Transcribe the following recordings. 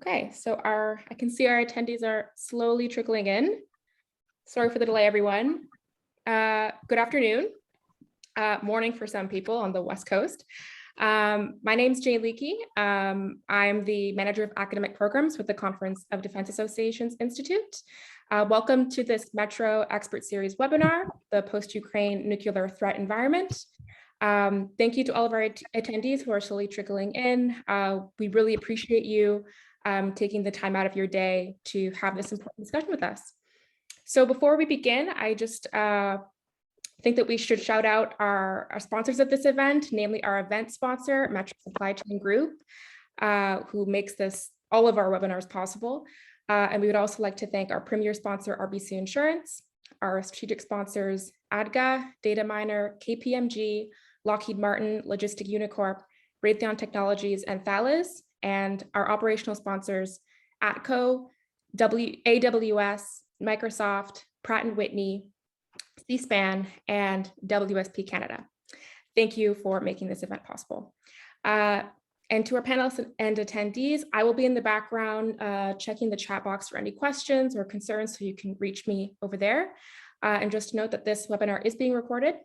Okay, so I can see our attendees are slowly trickling in. Sorry for the delay, everyone. Good afternoon, morning for some people on the West Coast. My name is Jane Leakey. I'm the Manager of Academic Programs with the Conference of Defense Associations Institute. Welcome to this Metro Expert Series webinar, the Post-Ukraine Nuclear Threat Environment. Thank you to all of our attendees who are slowly trickling in. We really appreciate you taking the time out of your day to have this important discussion with us. So before we begin, I just think that we should shout out our sponsors of this event, namely our event sponsor, Metro Supply Chain Group, who makes all of our webinars possible. And we would also like to thank our premier sponsor, RBC Insurance, our strategic sponsors, ADGA, Dataminer, KPMG, Lockheed Martin, Logistic Unicorp, Raytheon Technologies, and Thales, and our operational sponsors, ATCO, AWS, Microsoft, Pratt & Whitney, C-SPAN, and WSP Canada. Thank you for making this event possible. And to our panelists and attendees, I will be in the background checking the chat box for any questions or concerns, so you can reach me over there. And just note that this webinar is being recorded.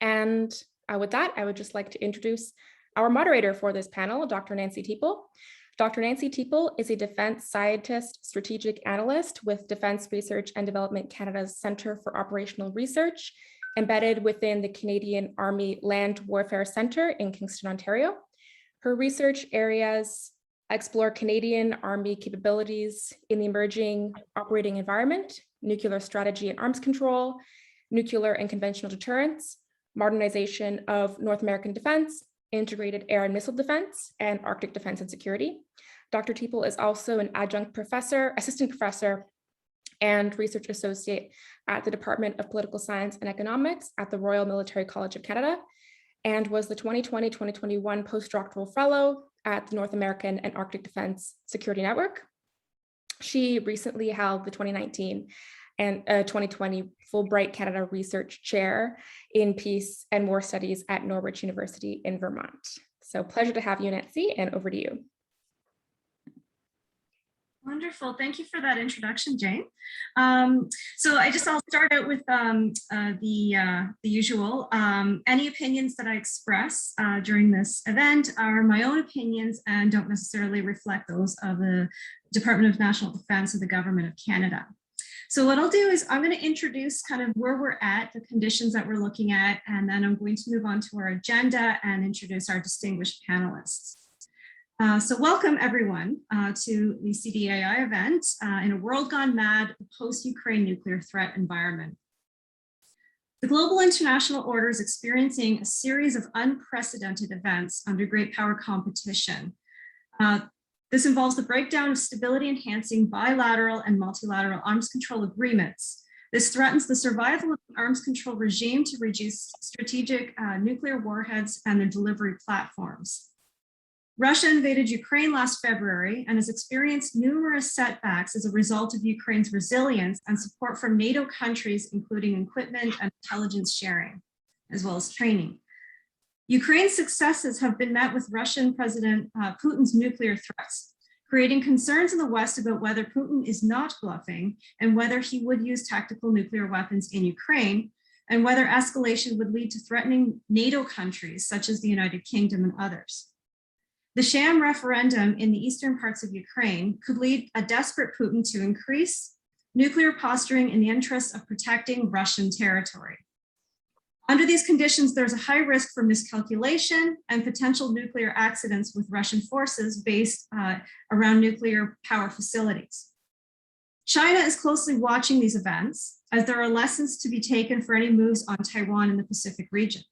And with that, I would just like to introduce our moderator for this panel, Dr. Nancy Teeple. Dr. Nancy Teeple is a defense scientist, strategic analyst with Defense Research and Development Canada's Centre for Operational Research, embedded within the Canadian Army Land Warfare Centre in Kingston, Ontario. Her research areas explore Canadian Army capabilities in the emerging operating environment, nuclear strategy and arms control, nuclear and conventional deterrence, modernization of North American defense, integrated air and missile defense, and Arctic defense and security. Dr. Teeple is also an adjunct professor, assistant professor, and research associate at the Department of Political Science and Economics at the Royal Military College of Canada, and was the 2020-2021 postdoctoral fellow at the North American and Arctic Defense Security Network. She recently held the 2019 and 2020 Fulbright Canada Research Chair in Peace and War Studies at Norwich University in Vermont. So pleasure to have you, Nancy, and over to you. Wonderful. Thank you for that introduction, Jane. I'll start out with the usual. Any opinions that I express during this event are my own opinions and don't necessarily reflect those of the Department of National Defence or the Government of Canada. So what I'll do is I'm going to introduce kind of where we're at, the conditions that we're looking at, and then I'm going to move on to our agenda and introduce our distinguished panelists. So welcome everyone to the CDAI event in a world gone mad, post-Ukraine nuclear threat environment. The global international order is experiencing a series of unprecedented events under great power competition. This involves the breakdown of stability-enhancing bilateral and multilateral arms control agreements. This threatens the survival of the arms control regime to reduce strategic nuclear warheads and their delivery platforms. Russia invaded Ukraine last February and has experienced numerous setbacks as a result of Ukraine's resilience and support from NATO countries, including equipment and intelligence sharing, as well as training. Ukraine's successes have been met with Russian President Putin's nuclear threats, creating concerns in the West about whether Putin is not bluffing and whether he would use tactical nuclear weapons in Ukraine, and whether escalation would lead to threatening NATO countries such as the United Kingdom and others. The sham referendum in the eastern parts of Ukraine could lead a desperate Putin to increase nuclear posturing in the interest of protecting Russian territory. Under these conditions, there's a high risk for miscalculation and potential nuclear accidents with Russian forces based around nuclear power facilities. China is closely watching these events, as there are lessons to be taken for any moves on Taiwan in the Pacific region.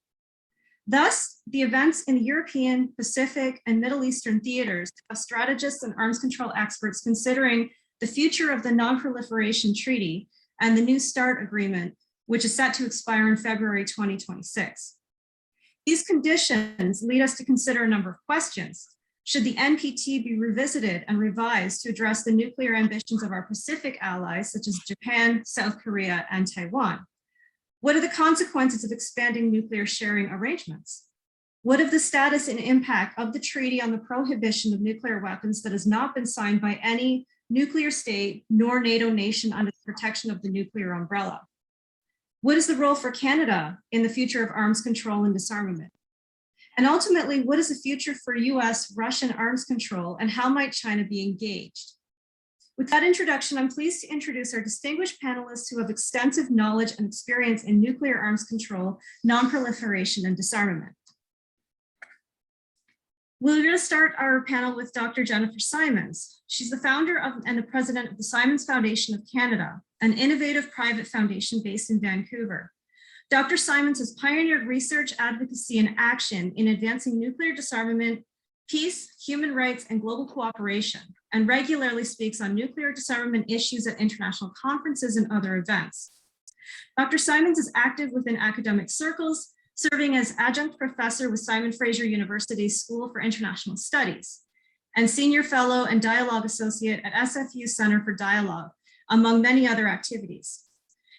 Thus, the events in the European, Pacific, and Middle Eastern theaters have strategists and arms control experts considering the future of the Non-Proliferation Treaty and the New START Agreement, which is set to expire in February 2026. These conditions lead us to consider a number of questions. Should the NPT be revisited and revised to address the nuclear ambitions of our Pacific allies, such as Japan, South Korea, and Taiwan? What are the consequences of expanding nuclear sharing arrangements? What of the status and impact of the Treaty on the Prohibition of Nuclear Weapons that has not been signed by any nuclear state nor NATO nation under the protection of the nuclear umbrella? What is the role for Canada in the future of arms control and disarmament? And ultimately, what is the future for US-Russian arms control, and how might China be engaged? With that introduction, I'm pleased to introduce our distinguished panelists who have extensive knowledge and experience in nuclear arms control, non-proliferation, and disarmament. We're going to start our panel with Dr. Jennifer Simons. She's the founder and the president of the Simons Foundation of Canada, an innovative private foundation based in Vancouver. Dr. Simons has pioneered research, advocacy, and action in advancing nuclear disarmament, peace, human rights, and global cooperation, and regularly speaks on nuclear disarmament issues at international conferences and other events. Dr. Simons is active within academic circles, serving as adjunct professor with Simon Fraser University's School for International Studies, and senior fellow and dialogue associate at SFU's Center for Dialogue, among many other activities.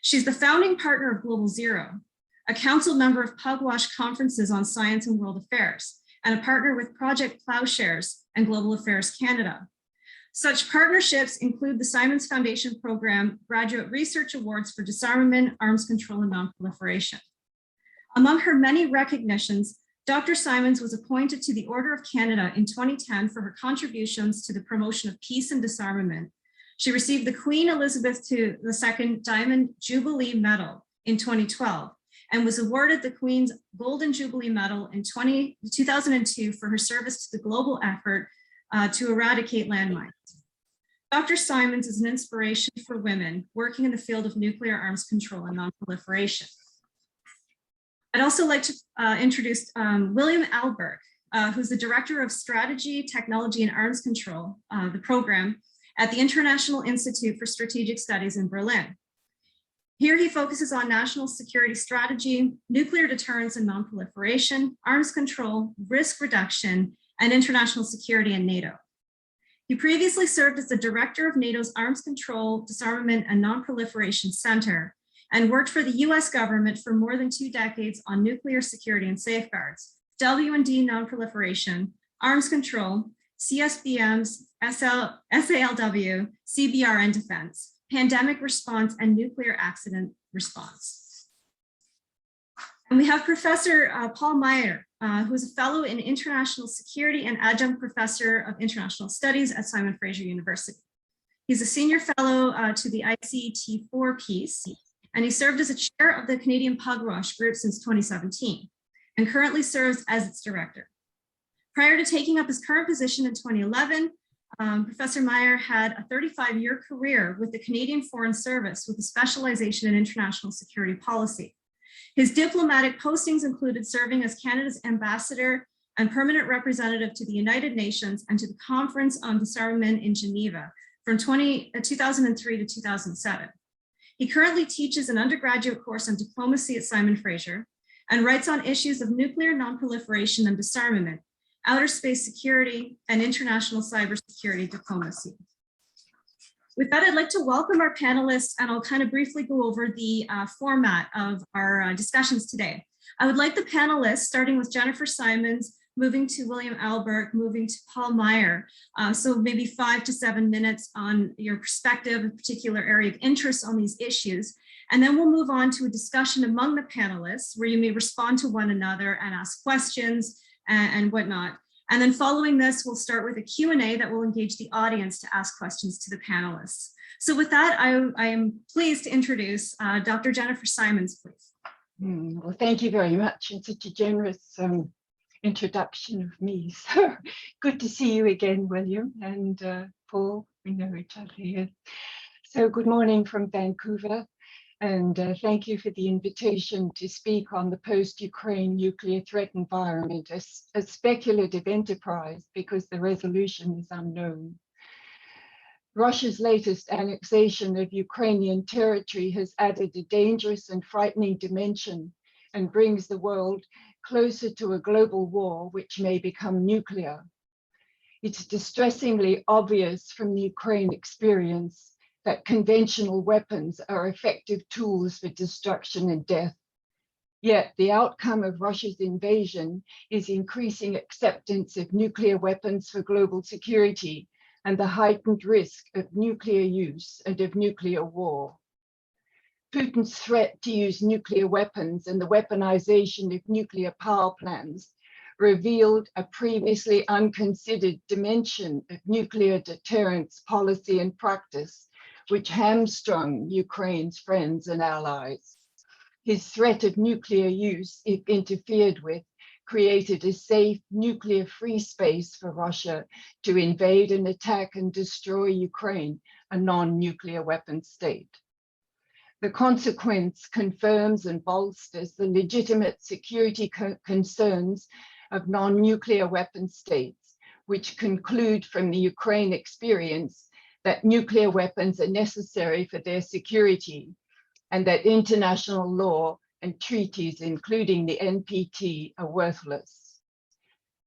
She's the founding partner of Global Zero, a council member of Pugwash conferences on science and world affairs, and a partner with Project Plowshares and Global Affairs Canada. Such partnerships include the Simons Foundation Program Graduate Research Awards for Disarmament, Arms Control, and Non-Proliferation. Among her many recognitions, Dr. Simons was appointed to the Order of Canada in 2010 for her contributions to the promotion of peace and disarmament. She received the Queen Elizabeth II Diamond Jubilee Medal in 2012 and was awarded the Queen's Golden Jubilee Medal in 2002 for her service to the global effort to eradicate landmines. Dr. Simons is an inspiration for women working in the field of nuclear arms control and non-proliferation. I'd also like to introduce William Alberg, who's the Director of Strategy, Technology, and Arms Control, the program, at the International Institute for Strategic Studies in Berlin. Here he focuses on national security strategy, nuclear deterrence and non-proliferation, arms control, risk reduction, and international security in NATO. He previously served as the Director of NATO's Arms Control, Disarmament, and Non-Proliferation Center, and worked for the US government for more than 2 decades on nuclear security and safeguards, W&D non-proliferation, arms control, CSBMs, SALW, CBRN defense, pandemic response, and nuclear accident response. And we have Professor Paul Meyer, who is a fellow in international security and adjunct professor of international studies at Simon Fraser University. He's a senior fellow to the ICT4 Peace, and he served as a chair of the Canadian Pugwash group since 2017, and currently serves as its director. Prior to taking up his current position in 2011, Professor Meyer had a 35-year career with the Canadian Foreign Service with a specialization in international security policy. His diplomatic postings included serving as Canada's ambassador and permanent representative to the United Nations and to the Conference on Disarmament in Geneva from 2003 to 2007. He currently teaches an undergraduate course on diplomacy at Simon Fraser and writes on issues of nuclear non-proliferation and disarmament, outer space security, and international cybersecurity diplomacy. With that, I'd like to welcome our panelists, and I'll kind of briefly go over the format of our discussions today. I would like the panelists, starting with Jennifer Simons, moving to William Alberg, moving to Paul Meyer. So maybe 5 to 7 minutes on your perspective, a particular area of interest on these issues. And then we'll move on to a discussion among the panelists where you may respond to one another and ask questions and whatnot. And then following this, we'll start with a Q&A that will engage the audience to ask questions to the panelists. So with that, I am pleased to introduce Dr. Jennifer Simons, please. Well, thank you very much, and such a generous introduction of me. So good to see you again, William and Paul. We know each other here. So good morning from Vancouver, and thank you for the invitation to speak on the post-Ukraine nuclear threat environment, a speculative enterprise because the resolution is unknown. Russia's latest annexation of Ukrainian territory has added a dangerous and frightening dimension and brings the world closer to a global war which may become nuclear. It's distressingly obvious from the Ukraine experience that conventional weapons are effective tools for destruction and death. Yet the outcome of Russia's invasion is increasing acceptance of nuclear weapons for global security and the heightened risk of nuclear use and of nuclear war. Putin's threat to use nuclear weapons and the weaponization of nuclear power plants revealed a previously unconsidered dimension of nuclear deterrence policy and practice, which hamstrung Ukraine's friends and allies. His threat of nuclear use, if interfered with, created a safe nuclear-free space for Russia to invade and attack and destroy Ukraine, a non-nuclear weapon state. The consequence confirms and bolsters the legitimate security concerns of non-nuclear weapon states, which conclude from the Ukraine experience that nuclear weapons are necessary for their security and that international law and treaties, including the NPT, are worthless.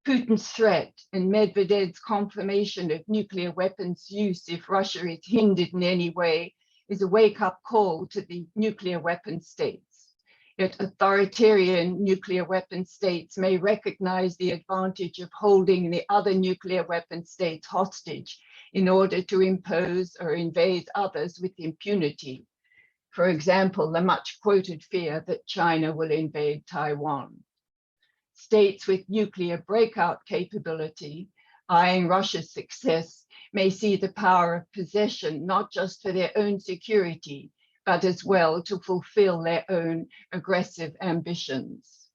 Putin's threat and Medvedev's confirmation of nuclear weapons use if Russia is hindered in any way is a wake-up call to the nuclear weapon states. Yet authoritarian nuclear weapon states may recognize the advantage of holding the other nuclear weapon states hostage in order to impose or invade others with impunity. For example, the much quoted fear that China will invade Taiwan. States with nuclear breakout capability, eyeing Russia's success, may see the power of possession not just for their own security, but as well to fulfill their own aggressive ambitions.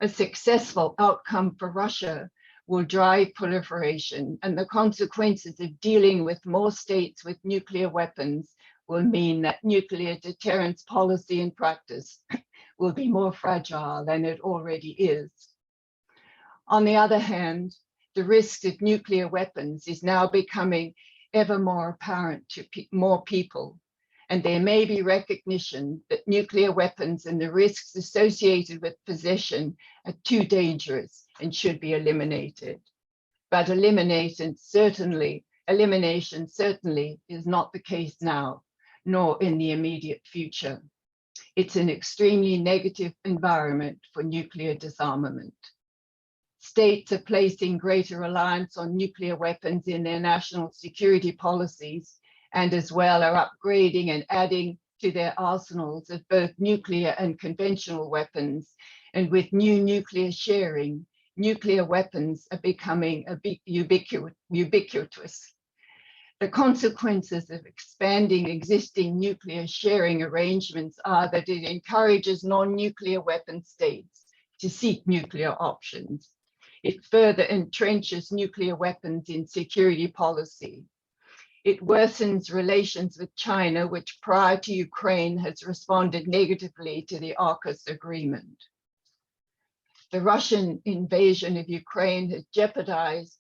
A successful outcome for Russia will drive proliferation, and the consequences of dealing with more states with nuclear weapons will mean that nuclear deterrence policy and practice will be more fragile than it already is. On the other hand, the risk of nuclear weapons is now becoming ever more apparent to more people, and there may be recognition that nuclear weapons and the risks associated with possession are too dangerous and should be eliminated. But elimination certainly is not the case now, nor in the immediate future. It's an extremely negative environment for nuclear disarmament. States are placing greater reliance on nuclear weapons in their national security policies, and as well are upgrading and adding to their arsenals of both nuclear and conventional weapons. And with new nuclear sharing, nuclear weapons are becoming ubiquitous. The consequences of expanding existing nuclear sharing arrangements are that it encourages non-nuclear weapon states to seek nuclear options. It further entrenches nuclear weapons in security policy. It worsens relations with China, which prior to Ukraine has responded negatively to the AUKUS agreement. The Russian invasion of Ukraine has jeopardized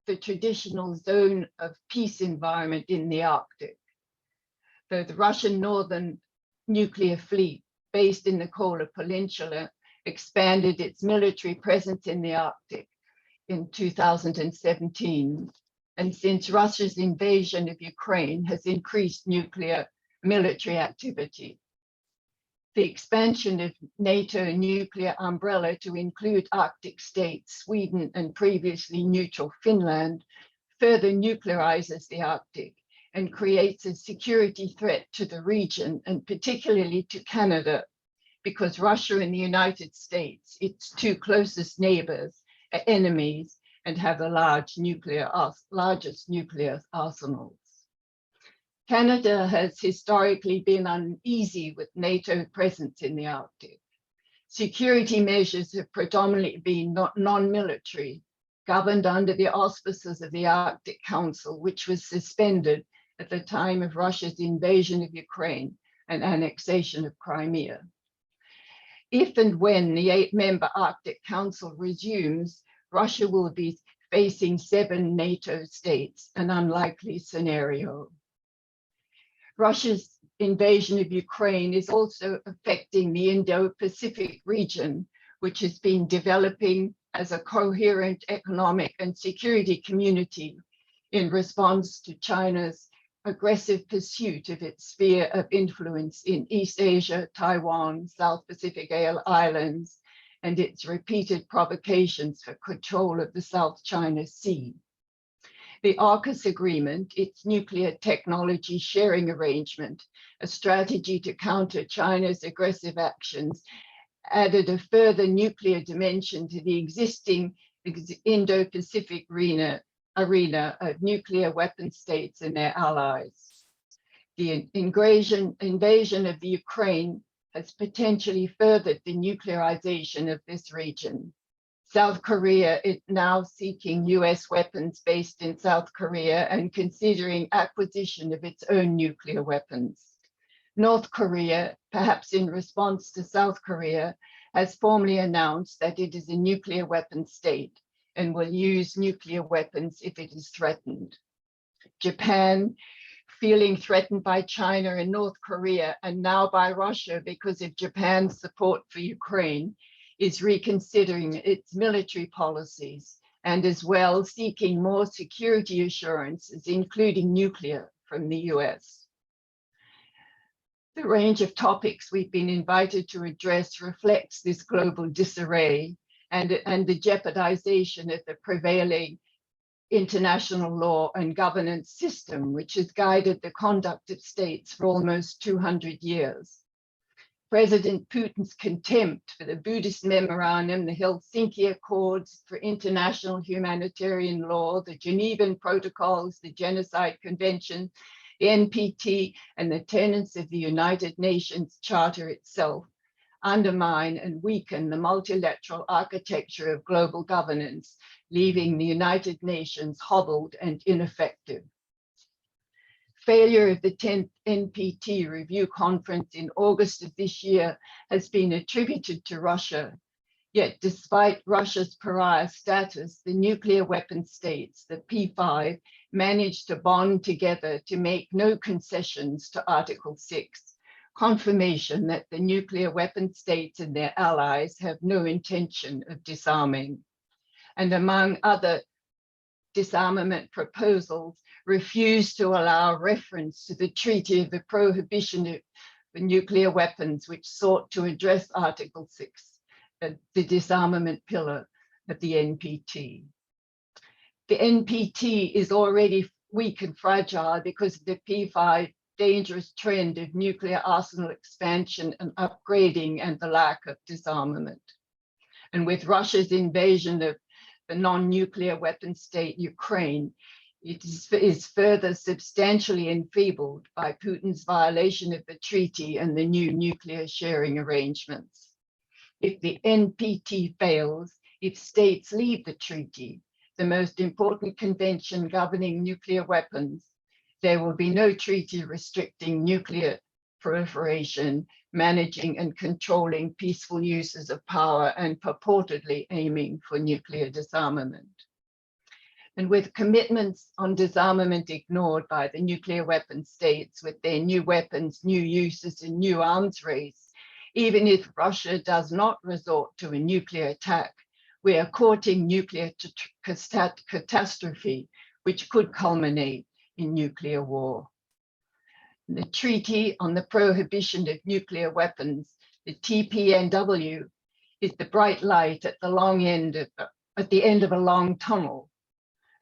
the traditional zone of peace environment in the Arctic. Though the Russian Northern Nuclear Fleet, based in the CORA Peninsula, expanded its military presence in the Arctic in 2017, and since Russia's invasion of Ukraine has increased nuclear military activity. The expansion of NATO nuclear umbrella to include Arctic states, Sweden, and previously neutral Finland further nuclearizes the Arctic and creates a security threat to the region, and particularly to Canada, because Russia and the United States, its two closest neighbors, are enemies and have the largest nuclear arsenals. Canada has historically been uneasy with NATO presence in the Arctic. Security measures have predominantly been non-military, governed under the auspices of the Arctic Council, which was suspended at the time of Russia's invasion of Ukraine and annexation of Crimea. If and when the 8-member Arctic Council resumes, Russia will be facing 7 NATO states, an unlikely scenario. Russia's invasion of Ukraine is also affecting the Indo-Pacific region, which has been developing as a coherent economic and security community in response to China's aggressive pursuit of its sphere of influence in East Asia, Taiwan, South Pacific Islands, and its repeated provocations for control of the South China Sea. The AUKUS agreement, its nuclear technology sharing arrangement, a strategy to counter China's aggressive actions, added a further nuclear dimension to the existing Indo-Pacific arena of nuclear weapon states and their allies. The invasion of the Ukraine has potentially furthered the nuclearization of this region. South Korea is now seeking US weapons based in South Korea and considering acquisition of its own nuclear weapons. North Korea, perhaps in response to South Korea, has formally announced that it is a nuclear weapon state and will use nuclear weapons if it is threatened. Japan, feeling threatened by China and North Korea and now by Russia because of Japan's support for Ukraine, is reconsidering its military policies and as well seeking more security assurances, including nuclear, from the US. The range of topics we've been invited to address reflects this global disarray and the jeopardization of the prevailing international law and governance system, which has guided the conduct of states for almost 200 years. President Putin's contempt for the Buddhist Memorandum, the Helsinki Accords for international humanitarian law, the Genevan Protocols, the Genocide Convention, the NPT, and the tenets of the United Nations Charter itself undermine and weaken the multilateral architecture of global governance, leaving the United Nations hobbled and ineffective. Failure of the 10th NPT review conference in August of this year has been attributed to Russia. Yet despite Russia's pariah status, the nuclear weapon states, the P5, managed to bond together to make no concessions to Article 6, confirmation that the nuclear weapon states and their allies have no intention of disarming. And among other disarmament proposals, refused to allow reference to the Treaty of the Prohibition of Nuclear Weapons, which sought to address Article 6, the disarmament pillar of the NPT. The NPT is already weak and fragile because of the P5 dangerous trend of nuclear arsenal expansion and upgrading and the lack of disarmament. And with Russia's invasion of the non-nuclear weapon state Ukraine, it is further substantially enfeebled by Putin's violation of the treaty and the new nuclear sharing arrangements. If the NPT fails, if states leave the treaty, the most important convention governing nuclear weapons, there will be no treaty restricting nuclear proliferation, managing and controlling peaceful uses of power, and purportedly aiming for nuclear disarmament. And with commitments on disarmament ignored by the nuclear weapon states with their new weapons, new uses, and new arms race, even if Russia does not resort to a nuclear attack, we are courting nuclear catastrophe, which could culminate in nuclear war. The Treaty on the Prohibition of Nuclear Weapons, the TPNW, is the bright light at the end of a long tunnel.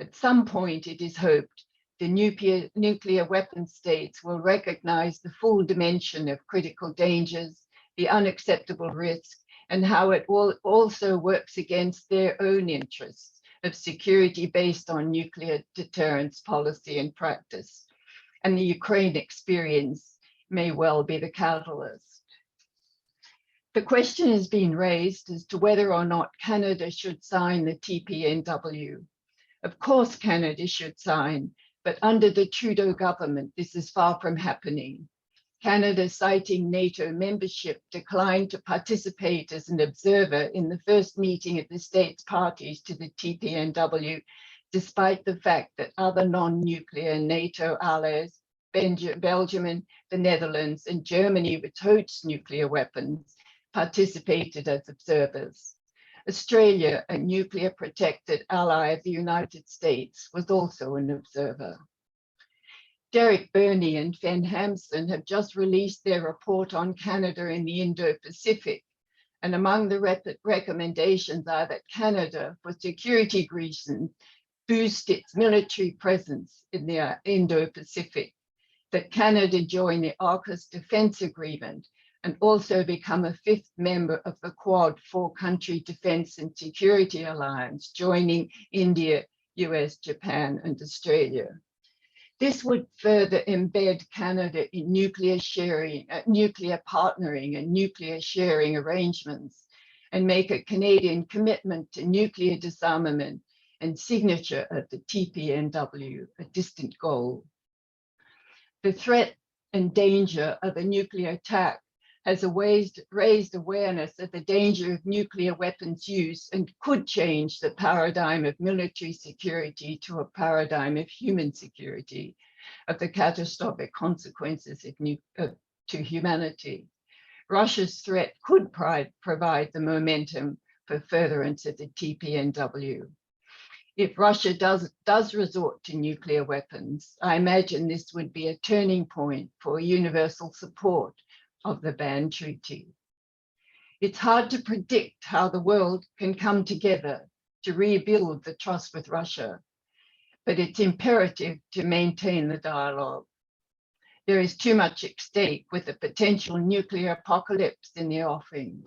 At some point, it is hoped, the nuclear weapon states will recognize the full dimension of critical dangers, the unacceptable risk, and how it also works against their own interests of security based on nuclear deterrence policy and practice. And the Ukraine experience may well be the catalyst. The question has been raised as to whether or not Canada should sign the TPNW. Of course, Canada should sign, but under the Trudeau government, this is far from happening. Canada, citing NATO membership, declined to participate as an observer in the first meeting of the states parties to the TPNW, despite the fact that other non-nuclear NATO allies, Belgium and the Netherlands and Germany, which hosts nuclear weapons, participated as observers. Australia, a nuclear protected ally of the United States, was also an observer. Derek Burney and Fen Hampson have just released their report on Canada in the Indo-Pacific. And among the recommendations are that Canada, for security reasons, boost its military presence in the Indo-Pacific, that Canada join the AUKUS Defence Agreement and also become a fifth member of the Quad four-country Defence and Security Alliance, joining India, US, Japan, and Australia. This would further embed Canada in nuclear sharing, nuclear partnering and nuclear sharing arrangements, and make a Canadian commitment to nuclear disarmament and signature of the TPNW, a distant goal. The threat and danger of a nuclear attack has raised awareness of the danger of nuclear weapons use and could change the paradigm of military security to a paradigm of human security, of the catastrophic consequences to humanity. Russia's threat could provide the momentum for furtherance of the TPNW. If Russia does resort to nuclear weapons, I imagine this would be a turning point for universal support of the ban treaty. It's hard to predict how the world can come together to rebuild the trust with Russia, but it's imperative to maintain the dialogue. There is too much at stake with the potential nuclear apocalypse in the offing.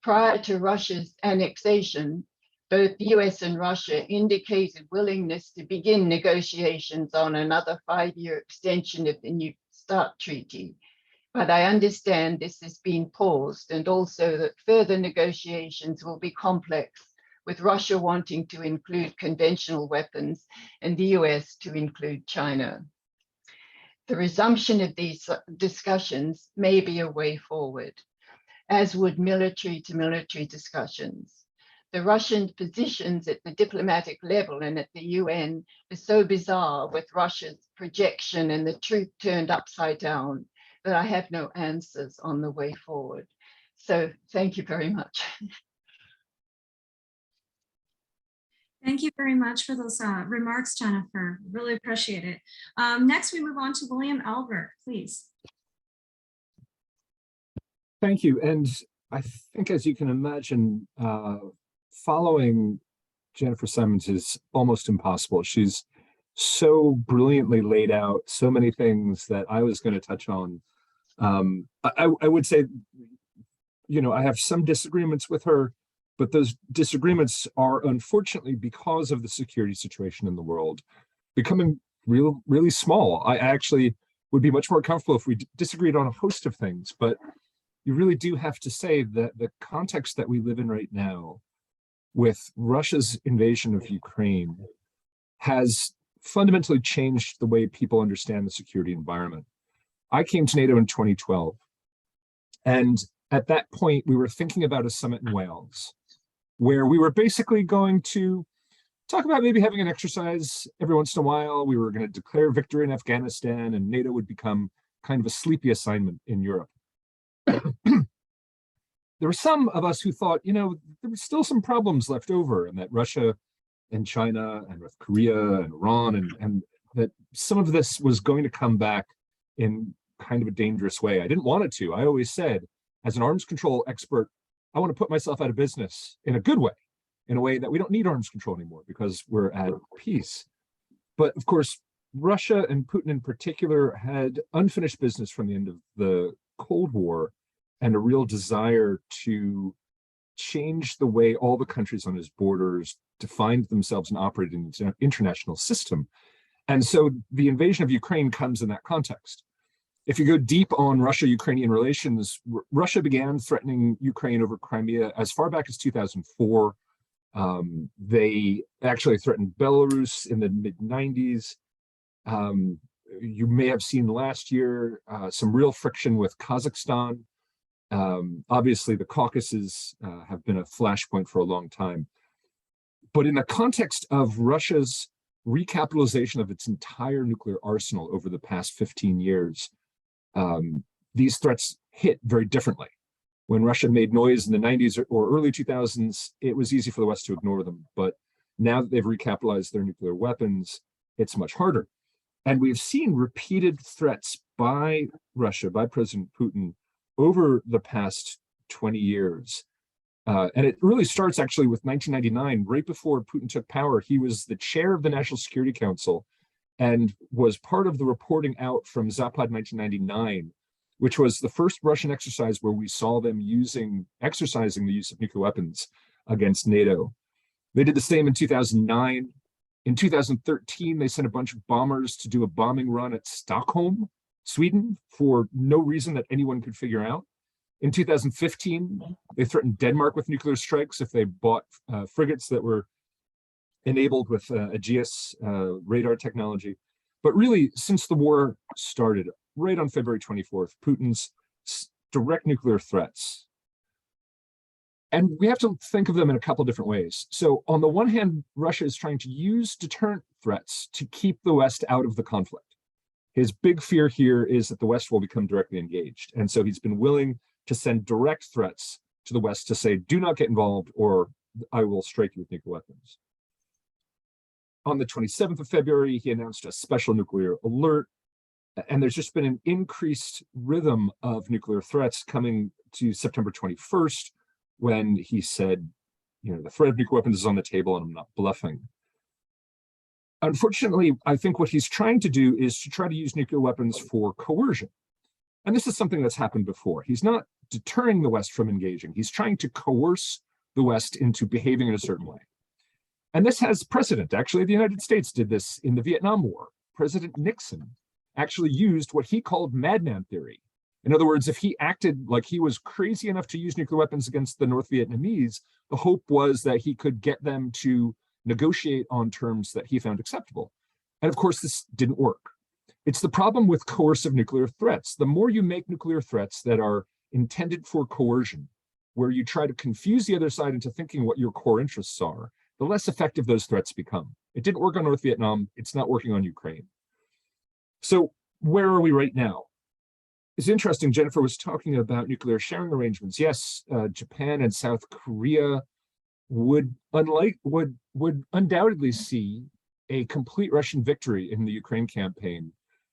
Prior to Russia's annexation, both the US and Russia indicated willingness to begin negotiations on another 5-year extension of the New START treaty. But I understand this has been paused, and also that further negotiations will be complex, with Russia wanting to include conventional weapons and the US to include China. The resumption of these discussions may be a way forward, as would military-to-military discussions. The Russian positions at the diplomatic level and at the UN are so bizarre, with Russia's projection and the truth turned upside down, that I have no answers on the way forward. So thank you very much. Thank you very much for those remarks, Jennifer. Really appreciate it. Next, we move on to William Albert, please. Thank you. And I think, as you can imagine, following Jennifer Simons is almost impossible. She's so brilliantly laid out so many things that I was going to touch on. I would say, you know, I have some disagreements with her, but those disagreements are, unfortunately, because of the security situation in the world, becoming really small. I actually would be much more comfortable if we disagreed on a host of things, but you really do have to say that the context that we live in right now, with Russia's invasion of Ukraine, has fundamentally changed the way people understand the security environment. I came to NATO in 2012, and at that point, we were thinking about a summit in Wales, where we were basically going to talk about maybe having an exercise every once in a while. We were going to declare victory in Afghanistan, and NATO would become kind of a sleepy assignment in Europe. There were some of us who thought, you know, there were still some problems left over, and that Russia and China and North Korea and Iran, and that some of this was going to come back in kind of a dangerous way. I didn't want it to. I always said, as an arms control expert, I want to put myself out of business in a good way, in a way that we don't need arms control anymore because we're at peace. But of course, Russia and Putin in particular had unfinished business from the end of the Cold War, and a real desire to change the way all the countries on his borders defined themselves and operated in the international system. And so the invasion of Ukraine comes in that context. If you go deep on Russia-Ukrainian relations, Russia began threatening Ukraine over Crimea as far back as 2004. They actually threatened Belarus in the mid-90s. You may have seen last year some real friction with Kazakhstan. Obviously, the Caucasus have been a flashpoint for a long time. But in the context of Russia's recapitalization of its entire nuclear arsenal over the past 15 years, these threats hit very differently. When Russia made noise in the 90s or early 2000s, it was easy for the West to ignore them. But now that they've recapitalized their nuclear weapons, it's much harder. And we've seen repeated threats by Russia, by President Putin, over the past 20 years. And it really starts actually with 1999, right before Putin took power. He was the chair of the National Security Council and was part of the reporting out from Zapad 1999, which was the first Russian exercise where we saw them exercising the use of nuclear weapons against NATO. They did the same in 2009. In 2013, they sent a bunch of bombers to do a bombing run at Stockholm, Sweden, for no reason that anyone could figure out. In 2015, they threatened Denmark with nuclear strikes if they bought frigates that were enabled with Aegis radar technology. But really, since the war started, right on February 24th, Putin's direct nuclear threats. And we have to think of them in a couple different ways. So on the one hand, Russia is trying to use deterrent threats to keep the West out of the conflict. His big fear here is that the West will become directly engaged. And so he's been willing to send direct threats to the West to say, do not get involved or I will strike you with nuclear weapons. On the 27th of February, he announced a special nuclear alert. And there's just been an increased rhythm of nuclear threats coming to September 21st, when he said, the threat of nuclear weapons is on the table and I'm not bluffing. Unfortunately, I think what he's trying to do is to try to use nuclear weapons for coercion. And this is something that's happened before. He's not deterring the West from engaging. He's trying to coerce the West into behaving in a certain way. And this has precedent. Actually, the United States did this in the Vietnam War. President Nixon actually used what he called madman theory. In other words, if he acted like he was crazy enough to use nuclear weapons against the North Vietnamese, the hope was that he could get them to negotiate on terms that he found acceptable. And of course, this didn't work. It's the problem with coercive nuclear threats. The more you make nuclear threats that are intended for coercion, where you try to confuse the other side into thinking what your core interests are, the less effective those threats become. It didn't work on North Vietnam. It's not working on Ukraine. So where are we right now? It's interesting, Jennifer was talking about nuclear sharing arrangements. Yes, Japan and South Korea would undoubtedly see a complete Russian victory in the Ukraine campaign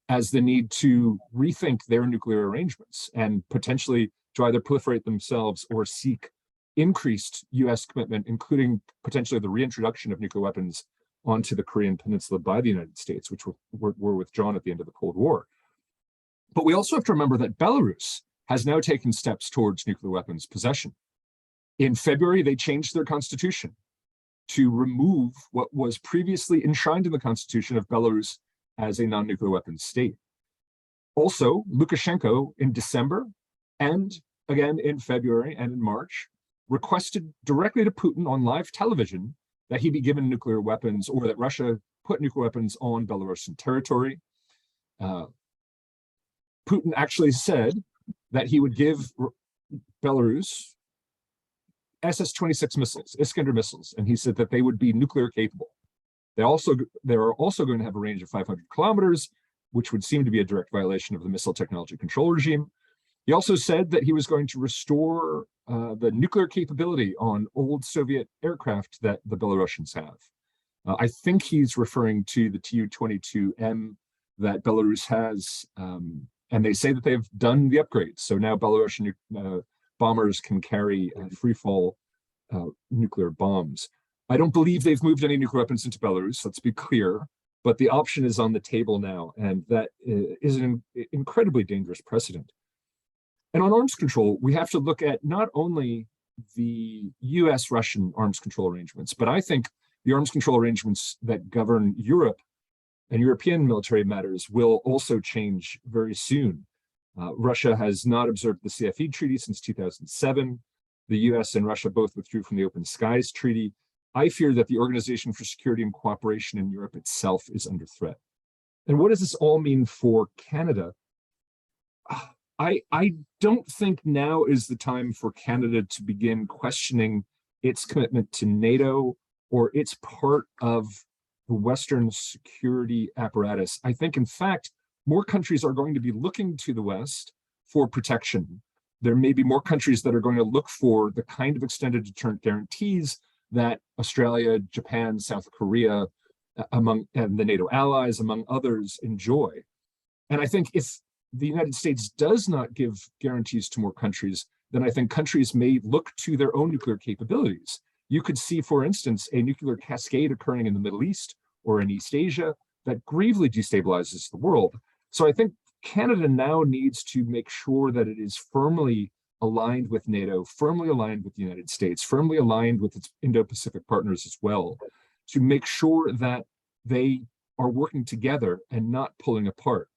as the need to rethink their nuclear arrangements and potentially to either proliferate themselves or seek increased US commitment, including potentially the reintroduction of nuclear weapons onto the Korean Peninsula by the United States, which were withdrawn at the end of the Cold War. But we also have to remember that Belarus has now taken steps towards nuclear weapons possession. In February, they changed their constitution to remove what was previously enshrined in the constitution of Belarus as a non-nuclear weapons state. Also, Lukashenko in December and again in February and in March requested directly to Putin on live television that he be given nuclear weapons or that Russia put nuclear weapons on Belarusian territory. Putin actually said that he would give Belarus SS-26 missiles, Iskander missiles, and he said that they would be nuclear capable. They are also going to have a range of 500 kilometers, which would seem to be a direct violation of the missile technology control regime. He also said that he was going to restore the nuclear capability on old Soviet aircraft that the Belarusians have. I think he's referring to the Tu-22M that Belarus has, and they say that they've done the upgrades. So now Belarusian bombers can carry free-fall nuclear bombs. I don't believe they've moved any nuclear weapons into Belarus, let's be clear, but the option is on the table now, and that is an incredibly dangerous precedent. And on arms control, we have to look at not only the US-Russian arms control arrangements, but I think the arms control arrangements that govern Europe and European military matters will also change very soon. Russia has not observed the CFE treaty since 2007. The US and Russia both withdrew from the Open Skies Treaty. I fear that the Organization for Security and Cooperation in Europe itself is under threat. And what does this all mean for Canada? I don't think now is the time for Canada to begin questioning its commitment to NATO or its part of the Western security apparatus. I think, in fact, more countries are going to be looking to the West for protection. There may be more countries that are going to look for the kind of extended deterrent guarantees that Australia, Japan, South Korea and the NATO allies, among others, enjoy. And I think if the United States does not give guarantees to more countries, then I think countries may look to their own nuclear capabilities. You could see, for instance, a nuclear cascade occurring in the Middle East or in East Asia that gravely destabilizes the world. So I think Canada now needs to make sure that it is firmly aligned with NATO, firmly aligned with the United States, firmly aligned with its Indo-Pacific partners as well, to make sure that they are working together and not pulling apart.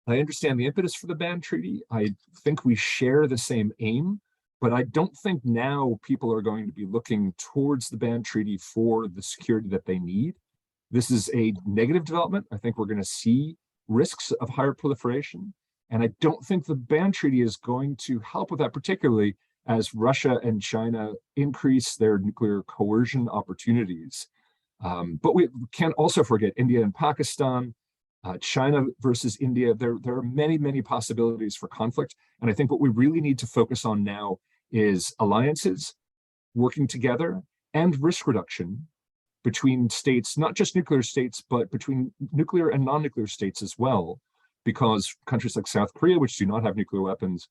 I understand the impetus for the ban treaty. I think we share the same aim, but I don't think now people are going to be looking towards the ban treaty for the security that they need. This is a negative development. I think we're going to see risks of higher proliferation. And I don't think the ban treaty is going to help with that, particularly as Russia and China increase their nuclear coercion opportunities. But we can't also forget India and Pakistan, China versus India. There are many, many possibilities for conflict. And I think what we really need to focus on now is alliances, working together, and risk reduction between states, not just nuclear states, but between nuclear and non-nuclear states as well, because countries like South Korea, which do not have nuclear weapons,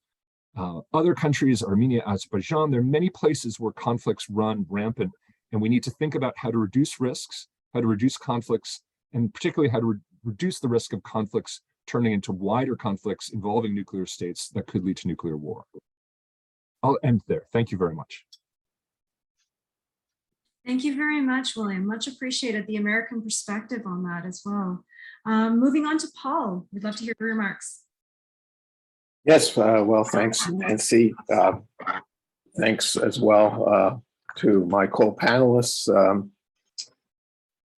other countries, Armenia, Azerbaijan, there are many places where conflicts run rampant, and we need to think about how to reduce risks, how to reduce conflicts, and particularly how to reduce the risk of conflicts turning into wider conflicts involving nuclear states that could lead to nuclear war. I'll end there. Thank you very much. Thank you very much, William. Much appreciated the American perspective on that as well. Moving on to Paul, we'd love to hear your remarks. Yes, well, thanks, Nancy. Thanks as well to my co-panelists.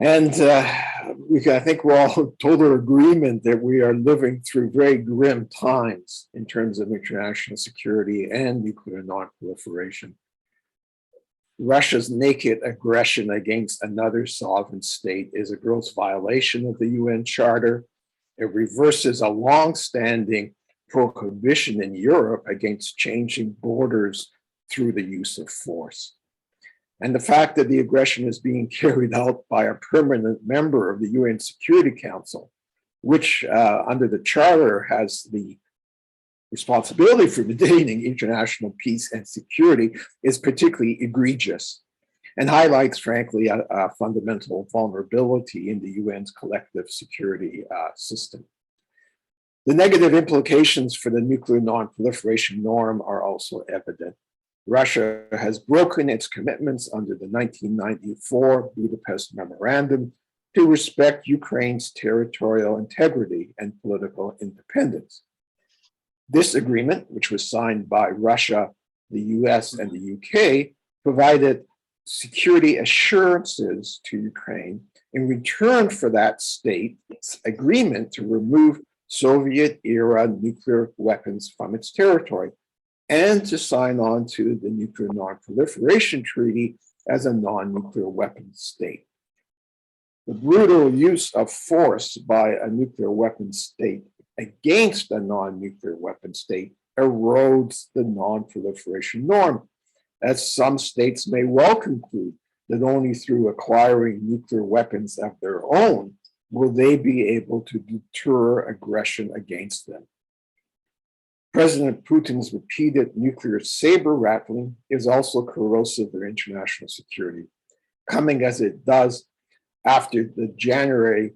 I think we're all in total agreement that we are living through very grim times in terms of international security and nuclear non-proliferation. Russia's naked aggression against another sovereign state is a gross violation of the UN Charter. It reverses a long-standing prohibition in Europe against changing borders through the use of force. And the fact that the aggression is being carried out by a permanent member of the UN Security Council, which under the Charter has the responsibility for maintaining international peace and security, is particularly egregious and highlights, frankly, a fundamental vulnerability in the UN's collective security system. The negative implications for the nuclear non-proliferation norm are also evident. Russia has broken its commitments under the 1994 Budapest Memorandum to respect Ukraine's territorial integrity and political independence. This agreement, which was signed by Russia, the US, and the UK, provided security assurances to Ukraine in return for that state's agreement to remove Soviet-era nuclear weapons from its territory and to sign on to the Nuclear Non-Proliferation Treaty as a non-nuclear weapons state. The brutal use of force by a nuclear weapons state against a non-nuclear weapon state erodes the non-proliferation norm, as some states may well conclude that only through acquiring nuclear weapons of their own will they be able to deter aggression against them. President Putin's repeated nuclear saber rattling is also corrosive of international security, coming as it does after the January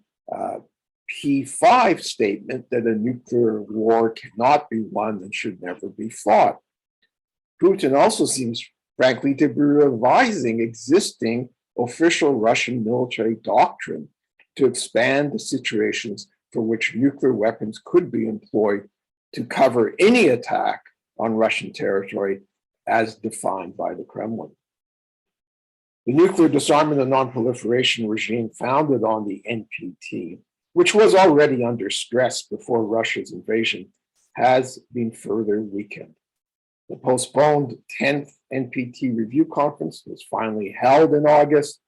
P5 statement that a nuclear war cannot be won and should never be fought. Putin also seems, frankly, to be revising existing official Russian military doctrine to expand the situations for which nuclear weapons could be employed to cover any attack on Russian territory as defined by the Kremlin. The nuclear disarmament and non-proliferation regime founded on the NPT, which was already under stress before Russia's invasion, has been further weakened. The postponed 10th NPT review conference was finally held in August,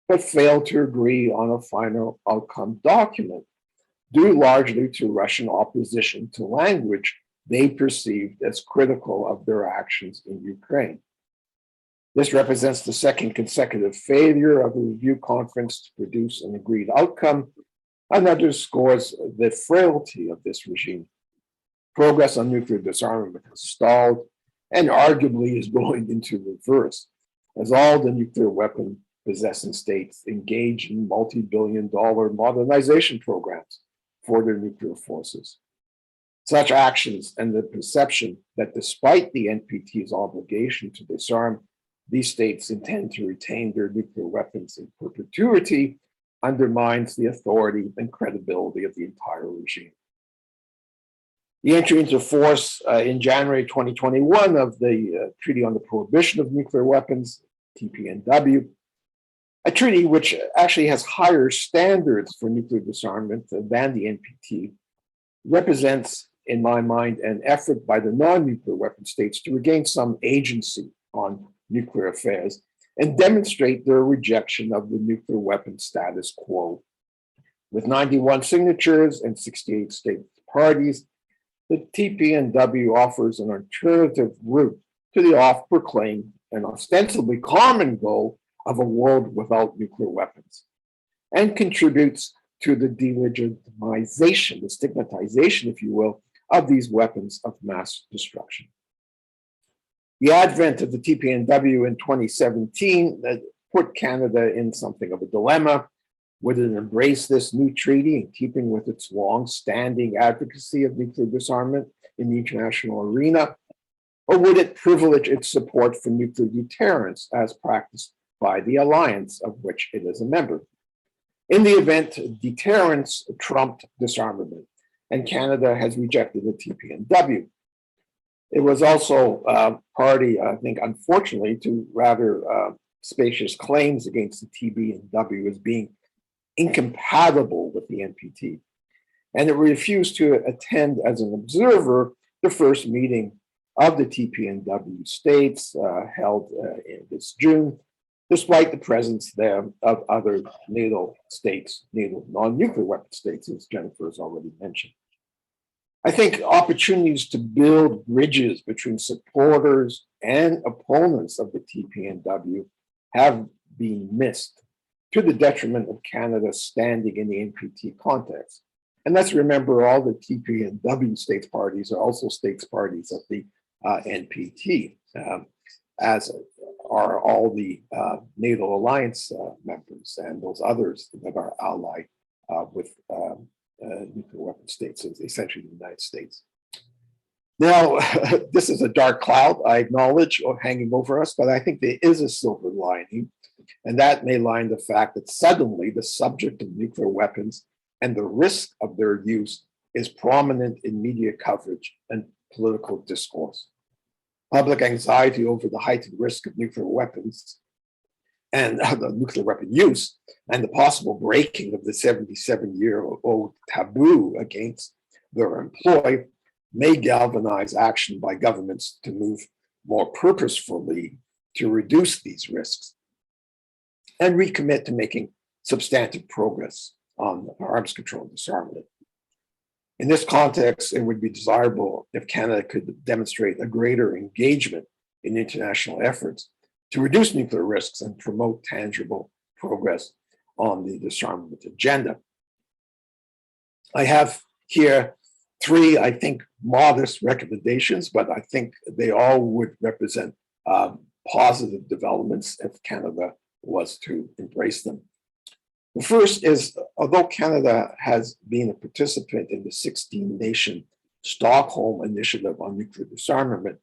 but failed to agree on a final outcome document, due largely to Russian opposition to language they perceived as critical of their actions in Ukraine. This represents the second consecutive failure of the review conference to produce an agreed outcome and underscores the frailty of this regime. Progress on nuclear disarmament has stalled and arguably is going into reverse, as all the nuclear weapon possessing states engage in multi-billion-dollar modernization programs for their nuclear forces. Such actions and the perception that despite the NPT's obligation to disarm, these states intend to retain their nuclear weapons in perpetuity undermines the authority and credibility of the entire regime. The entry into force in January 2021 of the Treaty on the Prohibition of Nuclear Weapons, TPNW, a treaty which actually has higher standards for nuclear disarmament than the NPT, represents, in my mind, an effort by the non-nuclear weapon states to regain some agency on nuclear affairs and demonstrate their rejection of the nuclear weapon status quo. With 91 signatures and 68 state parties, the TPNW offers an alternative route to the oft-proclaimed and ostensibly common goal of a world without nuclear weapons, and contributes to the delegitimization, the stigmatization, if you will, of these weapons of mass destruction. The advent of the TPNW in 2017 put Canada in something of a dilemma. Would it embrace this new treaty in keeping with its long-standing advocacy of nuclear disarmament in the international arena? Or would it privilege its support for nuclear deterrence as practiced by the alliance of which it is a member? In the event, deterrence trumped disarmament, and Canada has rejected the TPNW. It was also party, I think, unfortunately, to rather spacious claims against the TPNW as being incompatible with the NPT. And it refused to attend as an observer the first meeting of the TPNW states held in this June, despite the presence there of other NATO states, NATO non-nuclear weapon states, as Jennifer has already mentioned. I think opportunities to build bridges between supporters and opponents of the TPNW have been missed to the detriment of Canada's standing in the NPT context. And let's remember, all the TPNW states parties are also states parties of the NPT, as are all the NATO alliance members and those others that are allied with nuclear weapon states, essentially the United States. Now, this is a dark cloud, I acknowledge, hanging over us, but I think there is a silver lining, and that may lie in the fact that suddenly the subject of nuclear weapons and the risk of their use is prominent in media coverage and political discourse. Public anxiety over the heightened risk of nuclear weapons and the nuclear weapon use and the possible breaking of the 77-year-old taboo against their employ may galvanize action by governments to move more purposefully to reduce these risks and recommit to making substantive progress on arms control and disarmament. In this context, it would be desirable if Canada could demonstrate a greater engagement in international efforts to reduce nuclear risks and promote tangible progress on the disarmament agenda. I have here three, I think, modest recommendations, but I think they all would represent positive developments if Canada was to embrace them. The first is, although Canada has been a participant in the 16-nation Stockholm Initiative on Nuclear Disarmament,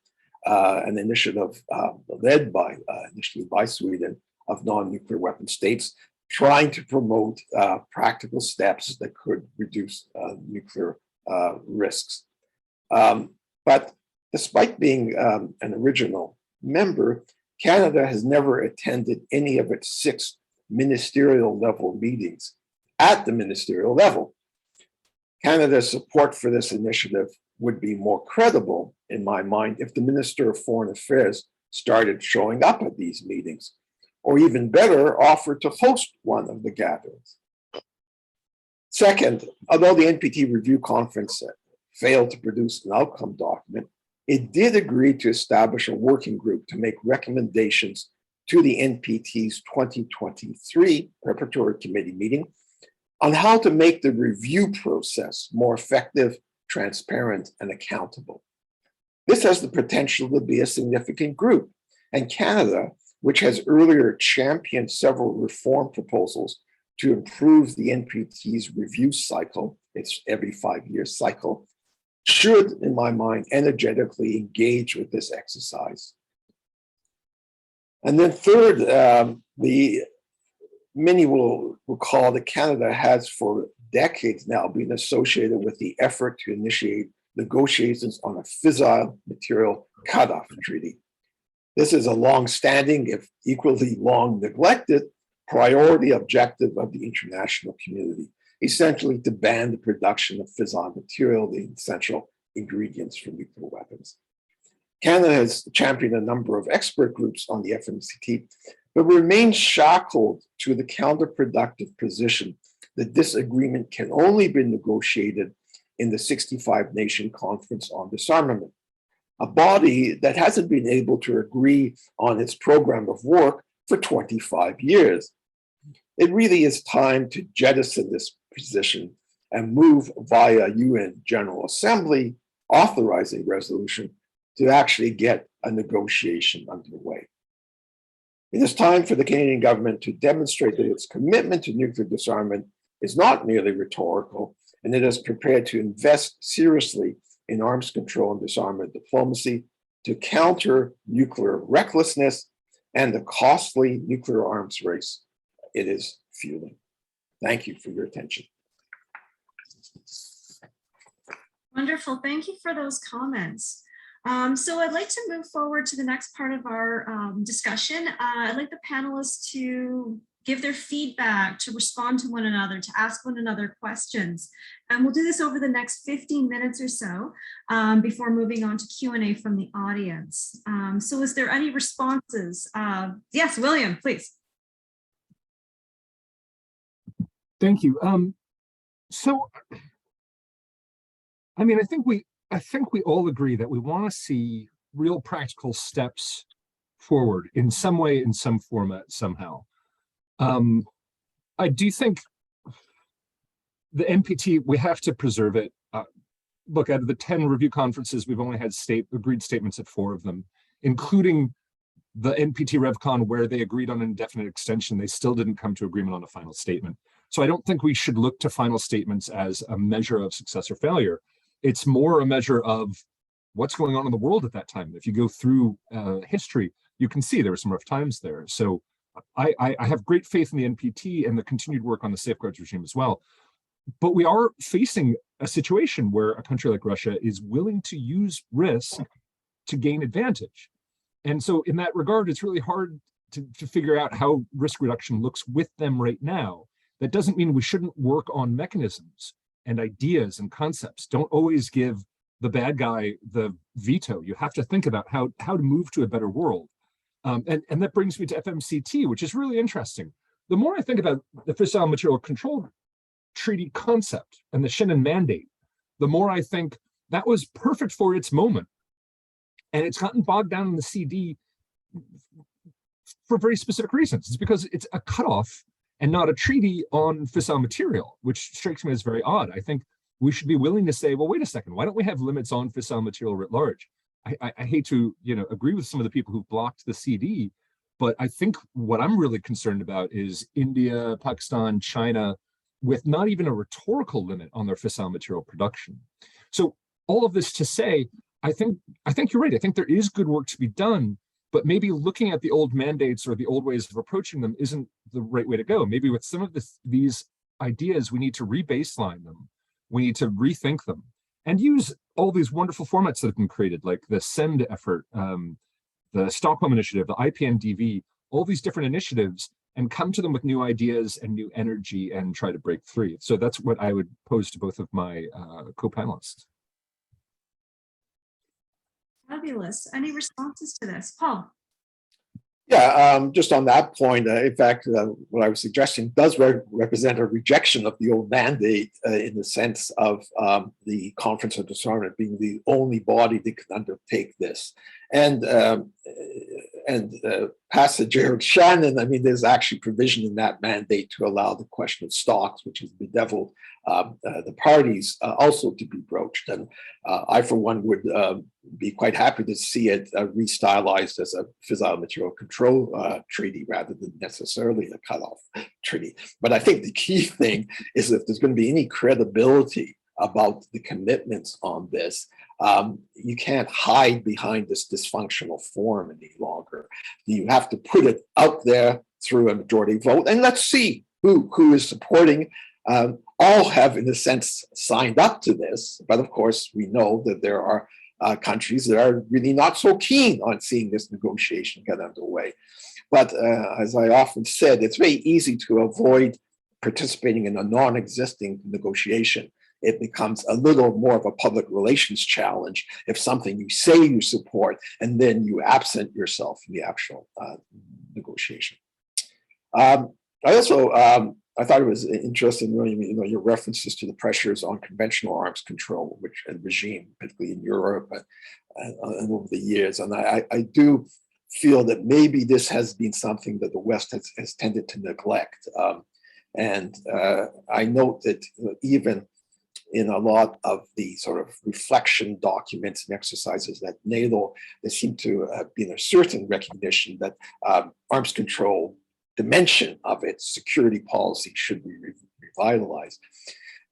an initiative led by, initially by Sweden, of non-nuclear weapon states, trying to promote practical steps that could reduce nuclear risks. But despite being an original member, Canada has never attended any of its 6 ministerial level meetings at the ministerial level. Canada's support for this initiative would be more credible, in my mind, if the Minister of Foreign Affairs started showing up at these meetings, or even better, offered to host one of the gatherings. Second, although the NPT Review Conference failed to produce an outcome document, it did agree to establish a working group to make recommendations to the NPT's 2023 Preparatory Committee meeting on how to make the review process more effective, transparent, and accountable. This has the potential to be a significant group, and Canada, which has earlier championed several reform proposals to improve the NPT's review cycle, its every 5-year cycle, should, in my mind, energetically engage with this exercise. And then third, many will recall that Canada has for decades now been associated with the effort to initiate negotiations on a fissile material cutoff treaty. This is a long-standing, if equally long neglected, priority objective of the international community, essentially to ban the production of fissile material, the essential ingredients for nuclear weapons. Canada has championed a number of expert groups on the FMCT, but remains shackled to the counterproductive position that this agreement can only be negotiated in the 65-nation Conference on Disarmament, a body that hasn't been able to agree on its program of work for 25 years. It really is time to jettison this position and move via UN General Assembly authorizing resolution to actually get a negotiation underway. It is time for the Canadian government to demonstrate that its commitment to nuclear disarmament is not merely rhetorical, and it is prepared to invest seriously in arms control and disarmament diplomacy to counter nuclear recklessness and the costly nuclear arms race it is fueling. Thank you for your attention. Wonderful. Thank you for those comments. So I'd like to move forward to the next part of our discussion. I'd like the panelists to give their feedback, to respond to one another, to ask one another questions. And we'll do this over the next 15 minutes or so before moving on to Q&A from the audience. So is there any responses? Yes, William, please. Thank you. So, I mean, I think we all agree that we want to see real practical steps forward in some way, in some format, somehow. I do think the NPT, we have to preserve it. Look, out of the 10 review conferences, we've only had agreed statements at 4 of them, including the NPT RevCon, where they agreed on an indefinite extension. They still didn't come to agreement on a final statement. So I don't think we should look to final statements as a measure of success or failure. It's more a measure of what's going on in the world at that time. If you go through history, you can see there were some rough times there. So I have great faith in the NPT and the continued work on the safeguards regime as well. But we are facing a situation where a country like Russia is willing to use risk to gain advantage. And so in that regard, it's really hard to figure out how risk reduction looks with them right now. That doesn't mean we shouldn't work on mechanisms and ideas and concepts. Don't always give the bad guy the veto. You have to think about how to move to a better world. And that brings me to FMCT, which is really interesting. The more I think about the Fissile Material Control Treaty concept and the Shannon Mandate, the more I think that was perfect for its moment. And it's gotten bogged down in the CD for very specific reasons. It's because it's a cutoff and not a treaty on fissile material, which strikes me as very odd. I think we should be willing to say, well, wait a second, why don't we have limits on fissile material writ large? I hate to agree with some of the people who've blocked the CD, but I think what I'm really concerned about is India, Pakistan, China, with not even a rhetorical limit on their fissile material production. So all of this to say, I think you're right. I think there is good work to be done, but maybe looking at the old mandates or the old ways of approaching them isn't the right way to go. Maybe with some of these ideas, we need to re-baseline them. We need to rethink them and use all these wonderful formats that have been created, like the SEND effort, the Stockholm Initiative, the IPNDV, all these different initiatives, and come to them with new ideas and new energy and try to break free. So that's what I would pose to both of my co-panelists. Fabulous. Any responses to this? Paul? Yeah, just on that point, in fact, what I was suggesting does represent a rejection of the old mandate in the sense of the Conference on Disarmament being the only body that can undertake this. And Passage Jared Shannon, I mean, there's actually provision in that mandate to allow the question of stocks, which has bedeviled the parties, also to be broached. And I, for one, would be quite happy to see it restylized as a fissile material control treaty rather than necessarily a cutoff treaty. But I think the key thing is if there's going to be any credibility about the commitments on this, you can't hide behind this dysfunctional form any longer. You have to put it out there through a majority vote, and let's see who is supporting. All have, in a sense, signed up to this, but of course, we know that there are countries that are really not so keen on seeing this negotiation get underway. But as I often said, it's very easy to avoid participating in a non-existing negotiation. It becomes a little more of a public relations challenge if something you say you support and then you absent yourself from the actual negotiation. I also I thought it was interesting, your references to the pressures on conventional arms control, which and regime, particularly in Europe and over the years. And I do feel that maybe this has been something that the West has tended to neglect. I note that even in a lot of the sort of reflection documents and exercises at NATO, there seemed to have been a certain recognition that arms control dimension of its security policy should be revitalized.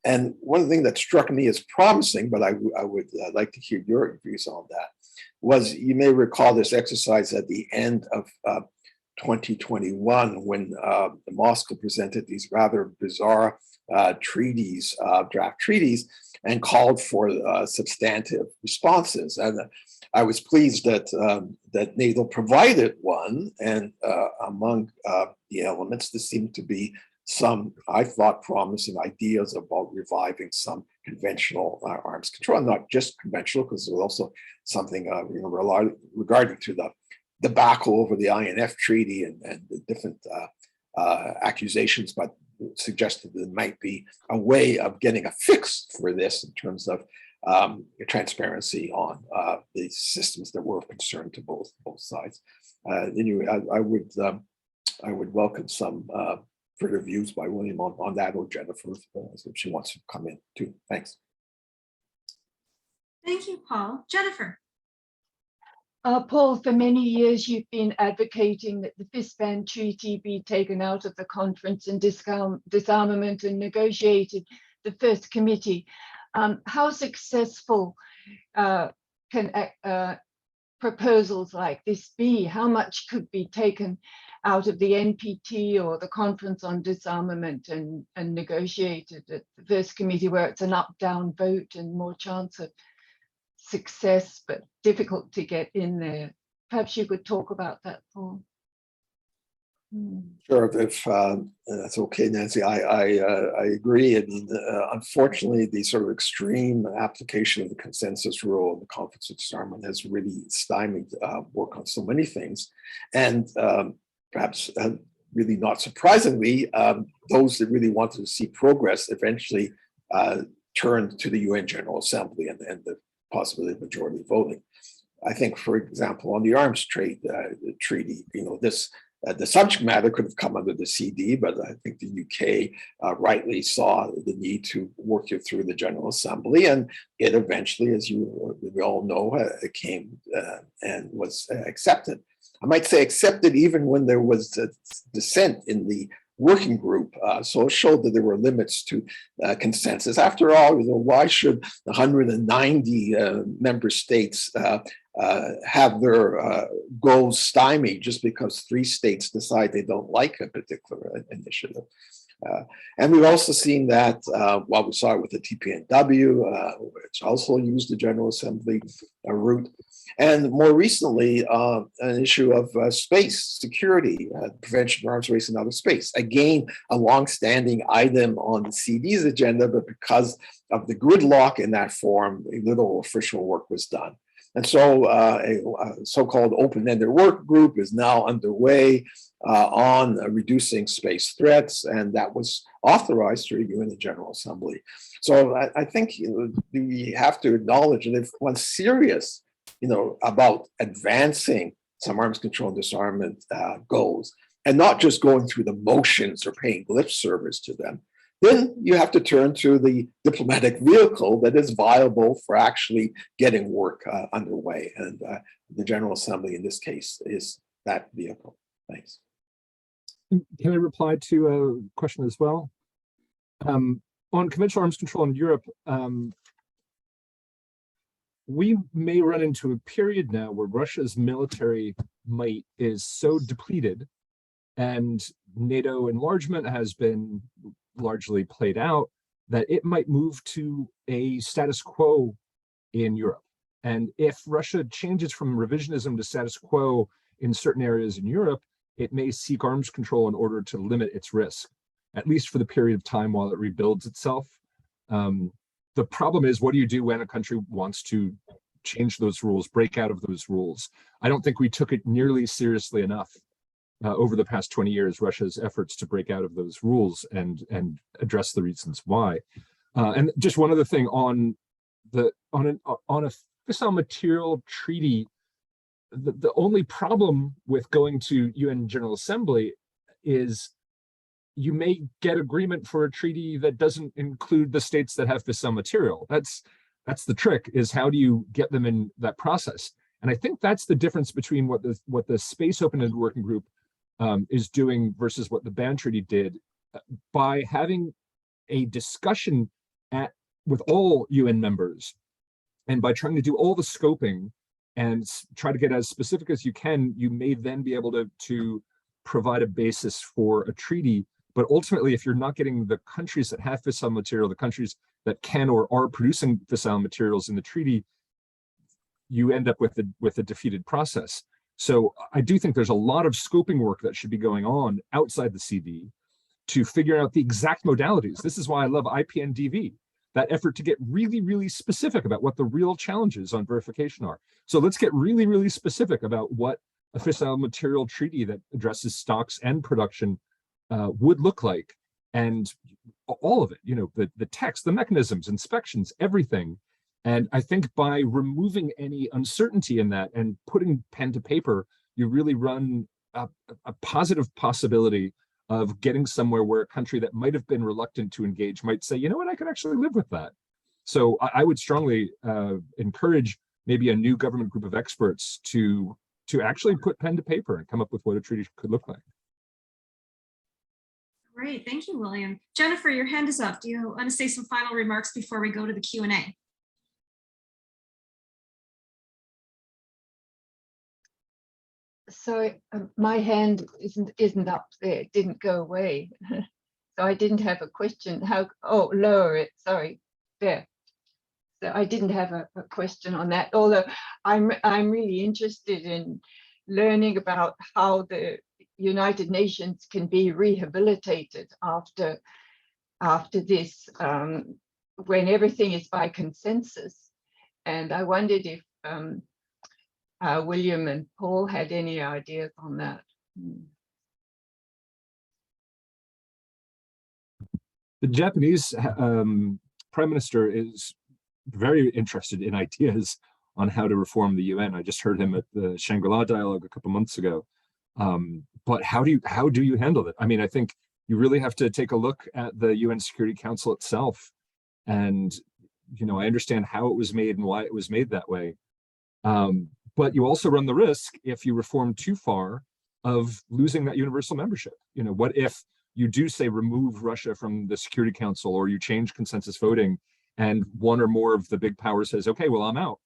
And one of the things that struck me as promising, but I would like to hear your views on that, was you may recall this exercise at the end of 2021 when Moscow presented these rather bizarre treaties, draft treaties, and called for substantive responses. And I was pleased that that NATO provided one, and among the elements, there seemed to be some, I thought, promising ideas about reviving some conventional arms control, not just conventional, because there was also something regarding to the debacle over the INF treaty and the different accusations, but suggested that there might be a way of getting a fix for this in terms of transparency on the systems that were of concern to both sides. Anyway, I would welcome some further views by William on that, or Jennifer, if she wants to come in too. Thanks. Thank you, Paul. Jennifer. Paul, for many years you've been advocating that the fist ban treaty be taken out of the conference and disarmament and negotiated the first committee. How successful can proposals like this be? How much could be taken out of the NPT or the Conference on Disarmament and negotiated at the first committee, where it's an up-down vote and more chance of success, but difficult to get in there? Perhaps you could talk about that, Paul. Sure, if that's okay, Nancy. I agree. I mean, unfortunately, the sort of extreme application of the consensus rule in the Conference of Disarmament has really stymied work on so many things, and perhaps really not surprisingly, those that really wanted to see progress eventually turned to the UN General Assembly and the possibility of majority voting. I think, for example, on the arms trade treaty, this the subject matter could have come under the CD, but I think the UK rightly saw the need to work it through the General Assembly, and it eventually, as we all know, came and was accepted. I might say accepted even when there was dissent in the working group, so it showed that there were limits to consensus. After all, why should 190 member states have their goals stymied just because 3 states decide they don't like a particular initiative? And we've also seen that, we saw it with the TPNW, which also used the General Assembly route. And more recently, an issue of space security, prevention of arms race in outer space. Again, a longstanding item on the CD's agenda, but because of the gridlock in that forum, little official work was done. And so a so-called open-ended work group is now underway on reducing space threats, and that was authorized through you in the General Assembly. So I think we have to acknowledge that if one's serious about advancing some arms control and disarmament goals, and not just going through the motions or paying lip service to them, then you have to turn to the diplomatic vehicle that is viable for actually getting work underway. And the General Assembly in this case is that vehicle. Thanks. Can I reply to a question as well? On conventional arms control in Europe, we may run into a period now where Russia's military might is so depleted, and NATO enlargement has been largely played out, that it might move to a status quo in Europe. And if Russia changes from revisionism to status quo in certain areas in Europe, it may seek arms control in order to limit its risk, at least for the period of time while it rebuilds itself. The problem is, what do you do when a country wants to change those rules, break out of those rules? I don't think we took it nearly seriously enough over the past 20 years, Russia's efforts to break out of those rules and address the reasons why. And just one other thing on a fissile material treaty, the only problem with going to UN General Assembly is you may get agreement for a treaty that doesn't include the states that have fissile material. That's the trick, is how do you get them in that process? And I think that's the difference between what the Space Open-Ended Working Group is doing versus what the ban treaty did. By having a discussion with all UN members, and by trying to do all the scoping and try to get as specific as you can, you may then be able to provide a basis for a treaty. But ultimately, if you're not getting the countries that have fissile material, the countries that can or are producing fissile materials in the treaty, you end up with a defeated process. So I do think there's a lot of scoping work that should be going on outside the CV to figure out the exact modalities. This is why I love IPNDV, that effort to get really, really specific about what the real challenges on verification are. So let's get really, really specific about what a fissile material treaty that addresses stocks and production would look like, and all of it, the text, the mechanisms, inspections, everything. And I think by removing any uncertainty in that and putting pen to paper, you really run a positive possibility of getting somewhere where a country that might have been reluctant to engage might say, you know what, I could actually live with that. So I would strongly encourage maybe a new government group of experts to actually put pen to paper and come up with what a treaty could look like. Great, thank you, William. Jennifer, your hand is up. Do you want to say some final remarks before we go to the Q&A? So my hand isn't up there. It didn't go away. So I didn't have a question. Lower it. Sorry, there. So I didn't have a question on that. Although I'm really interested in learning about how the United Nations can be rehabilitated after this, when everything is by consensus. And I wondered if William and Paul had any ideas on that. The Japanese Prime Minister is very interested in ideas on how to reform the UN. I just heard him at the Shangri-La dialogue a couple months ago. But how do you handle it? I mean, I think you really have to take a look at the UN Security Council itself. And, I understand how it was made and why it was made that way. But you also run the risk, if you reform too far, of losing that universal membership. What if you do say remove Russia from the Security Council, or you change consensus voting and one or more of the big powers says, okay, well, I'm out.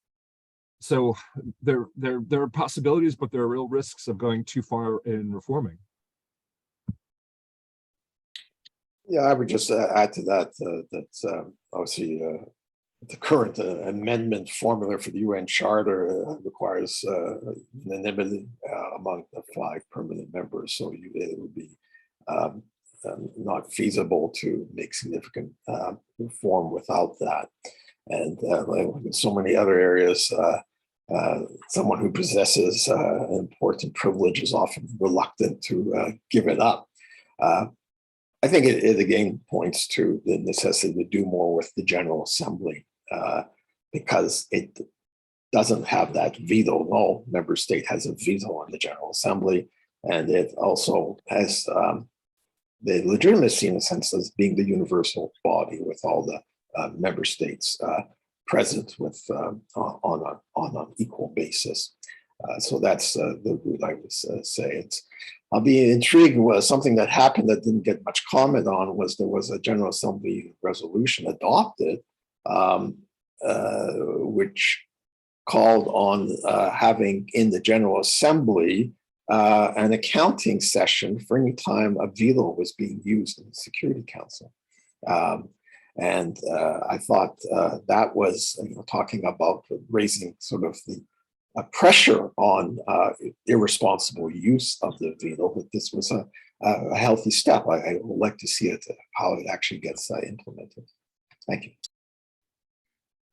So there are possibilities, but there are real risks of going too far in reforming. Yeah, I would just add to that, that's obviously the current amendment formula for the UN Charter requires unanimity among the 5 permanent members. So it would be not feasible to make significant reform without that. And like in so many other areas, someone who possesses an important privilege is often reluctant to give it up. I think it again points to the necessity to do more with the General Assembly, because doesn't have that veto. No member state has a veto on the General Assembly, and it also has the legitimacy in a sense as being the universal body with all the member states present with on an equal basis. So that's the route I would say. I'll be intrigued with something that happened that didn't get much comment on was there was a General Assembly resolution adopted which called on having in the General Assembly an accounting session for any time a veto was being used in the Security Council. And I thought that was talking about raising sort of the pressure on irresponsible use of the veto, but this was a healthy step. I would like to see it, how it actually gets implemented. Thank you.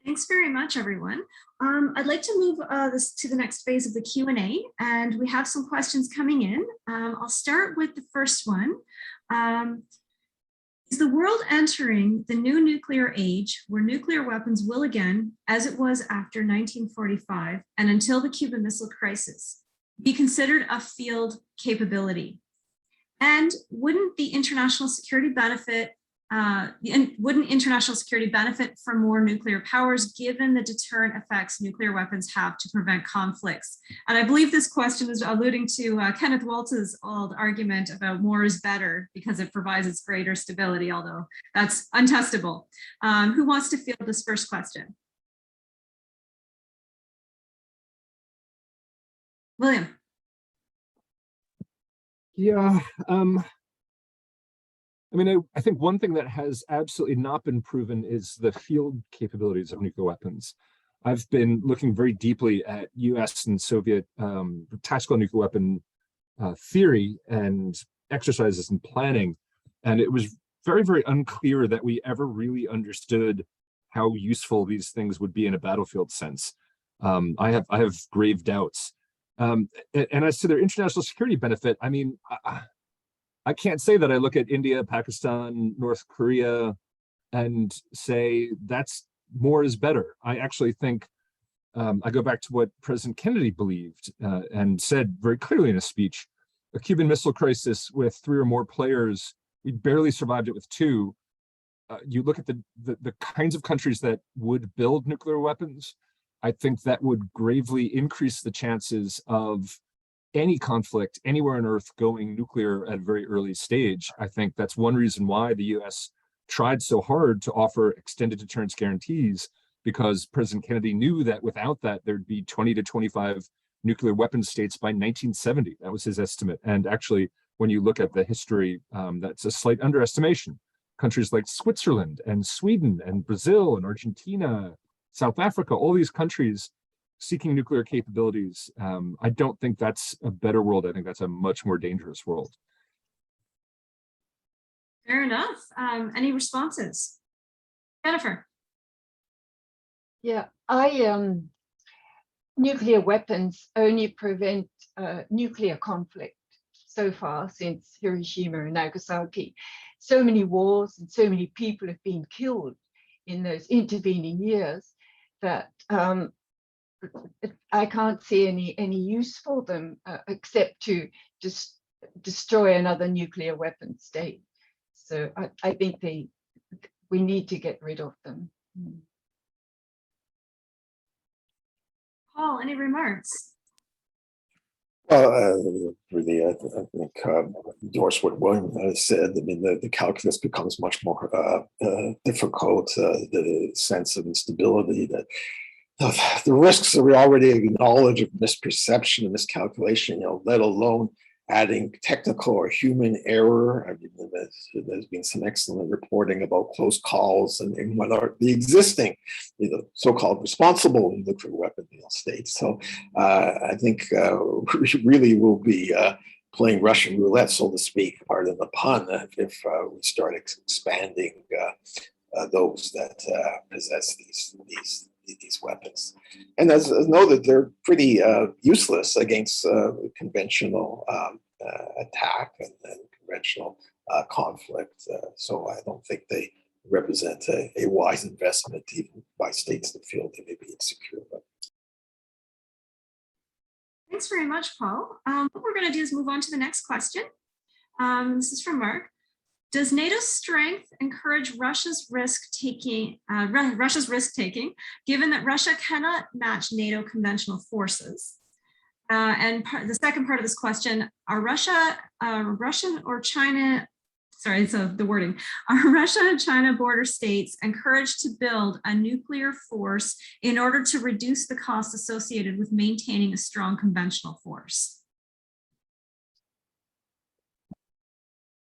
Thanks very much, everyone. I'd like to move this to the next phase of the Q&A, and we have some questions coming in. I'll start with the first one. Is the world entering the new nuclear age where nuclear weapons will again, as it was after 1945 and until the Cuban Missile Crisis, be considered a field capability? And wouldn't international security benefit from more nuclear powers given the deterrent effects nuclear weapons have to prevent conflicts? And I believe this question is alluding to Kenneth Waltz's old argument about more is better because it provides its greater stability, although that's untestable. Who wants to field this first question? William. Yeah. I mean, I think one thing that has absolutely not been proven is the field capabilities of nuclear weapons. I've been looking very deeply at US and Soviet tactical nuclear weapon theory and exercises and planning, and it was very, very unclear that we ever really understood how useful these things would be in a battlefield sense. I have grave doubts. And as to their international security benefit, I mean, I can't say that I look at India, Pakistan, North Korea, and say that's more is better. I actually think I go back to what President Kennedy believed and said very clearly in a speech: a Cuban Missile Crisis with 3 or more players, we barely survived it with 2. You look at the kinds of countries that would build nuclear weapons, I think that would gravely increase the chances of any conflict anywhere on Earth going nuclear at a very early stage. I think that's one reason why the US tried so hard to offer extended deterrence guarantees, because President Kennedy knew that without that, there'd be 20 to 25 nuclear weapon states by 1970. That was his estimate. And actually, when you look at the history, that's a slight underestimation. Countries like Switzerland and Sweden and Brazil and Argentina, South Africa, all these countries seeking nuclear capabilities. I don't think that's a better world. I think that's a much more dangerous world. Fair enough. Any responses? Jennifer. Yeah, nuclear weapons only prevent nuclear conflict so far since Hiroshima and Nagasaki. So many wars and so many people have been killed in those intervening years that I can't see any use for them except to just destroy another nuclear weapon state. So I think we need to get rid of them. Paul, any remarks? Well, really, I think endorse what William said. I mean, the calculus becomes much more difficult. The sense of instability, that the risks that we already acknowledge of misperception and miscalculation, let alone adding technical or human error. I mean, there's been some excellent reporting about close calls and what are the existing, so-called responsible nuclear weapon states. So I think we really will be playing Russian roulette, so to speak, pardon the pun, if we start expanding those that possess these weapons. And as know that they're pretty useless against conventional attack and conventional conflict. So I don't think they represent a wise investment even by states that feel they may be insecure. But Thanks very much, Paul. What we're going to do is move on to the next question. This is from Mark. Does NATO's strength encourage Russia's risk-taking, given that Russia cannot match NATO conventional forces? And the second part of this question, are Russia and China border states encouraged to build a nuclear force in order to reduce the costs associated with maintaining a strong conventional force?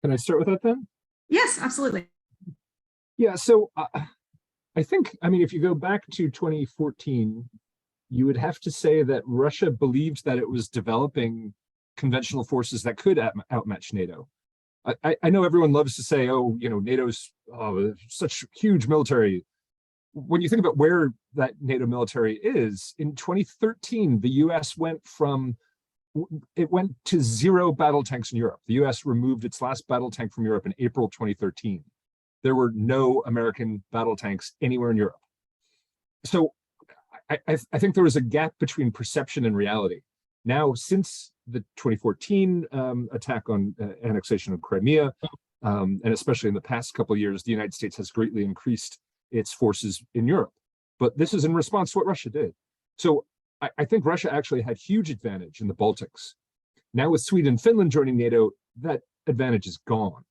Can I start with that then? Yes, absolutely. Yeah, so I think, I mean, if you go back to 2014, you would have to say that Russia believed that it was developing conventional forces that could outmatch NATO. I know everyone loves to say, oh, you know, NATO's such huge military. When you think about where that NATO military is, in 2013, the US went to 0 battle tanks in Europe. The US removed its last battle tank from Europe in April 2013. There were no American battle tanks anywhere in Europe. So I think there was a gap between perception and reality. Now, since the 2014 attack on annexation of Crimea, and especially in the past couple of years, the United States has greatly increased its forces in Europe. But this is in response to what Russia did. So I think Russia actually had huge advantage in the Baltics. Now with Sweden and Finland joining NATO, that advantage is gone.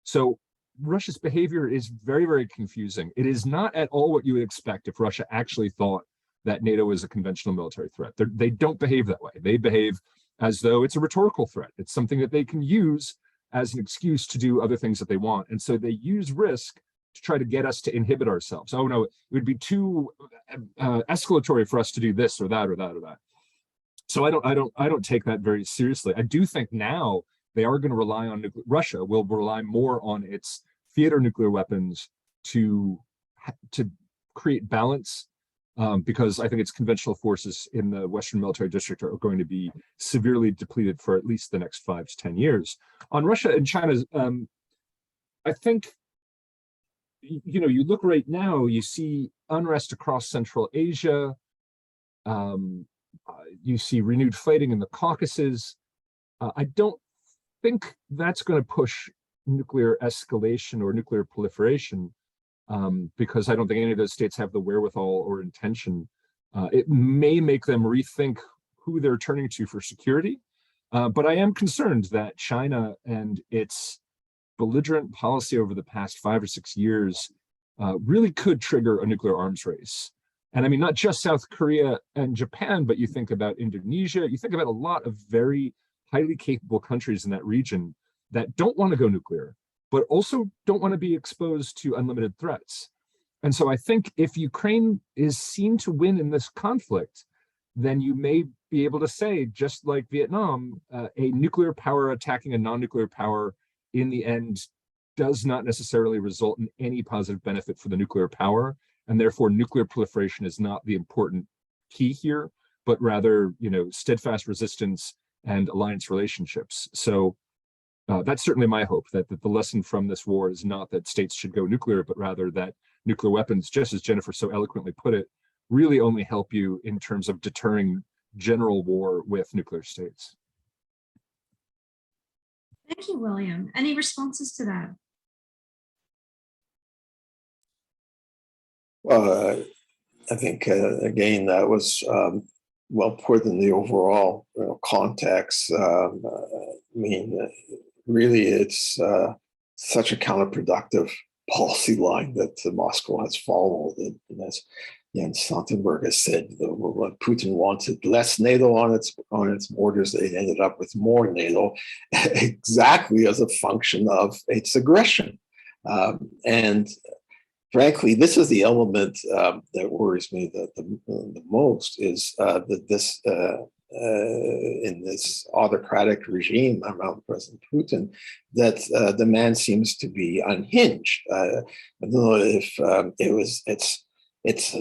So Russia's behavior is very, very confusing. It is not at all what you would expect if Russia actually thought that NATO is a conventional military threat. They don't behave that way. They behave as though it's a rhetorical threat. It's something that they can use as an excuse to do other things that they want. And so they use risk to try to get us to inhibit ourselves. Oh no, it would be too escalatory for us to do this or that or that or that. So I don't take that very seriously. I do think now they are going to rely on Russia will rely more on its theater nuclear weapons to create balance, because I think its conventional forces in the Western military district are going to be severely depleted for at least the next 5 to 10 years. On Russia and China, I think, you know, you look right now, you see unrest across Central Asia. You see renewed fighting in the Caucasus. I don't think that's going to push nuclear escalation or nuclear proliferation, because I don't think any of those states have the wherewithal or intention. It may make them rethink who they're turning to for security, but I am concerned that China and its belligerent policy over the past 5 or 6 years really could trigger a nuclear arms race. And I mean, not just South Korea and Japan, but you think about Indonesia, you think about a lot of very highly capable countries in that region that don't want to go nuclear, but also don't want to be exposed to unlimited threats. And so I think if Ukraine is seen to win in this conflict, then you may be able to say, just like Vietnam, a nuclear power attacking a non-nuclear power in the end does not necessarily result in any positive benefit for the nuclear power. And therefore nuclear proliferation is not the important key here, but rather, you know, steadfast resistance and alliance relationships. So that's certainly my hope, that the lesson from this war is not that states should go nuclear, but rather that nuclear weapons, just as Jennifer so eloquently put it, really only help you in terms of deterring general war with nuclear states. Thank you, William. Any responses to that? I think, again, that was well put in the overall context. I mean, really, it's such a counterproductive policy line that Moscow has followed. And as Jens Stoltenberg has said, what Putin wanted less NATO on its borders, they ended up with more NATO, exactly as a function of its aggression. And frankly, this is the element that worries me the most, is that this in this autocratic regime around President Putin, that the man seems to be unhinged. I don't know if it's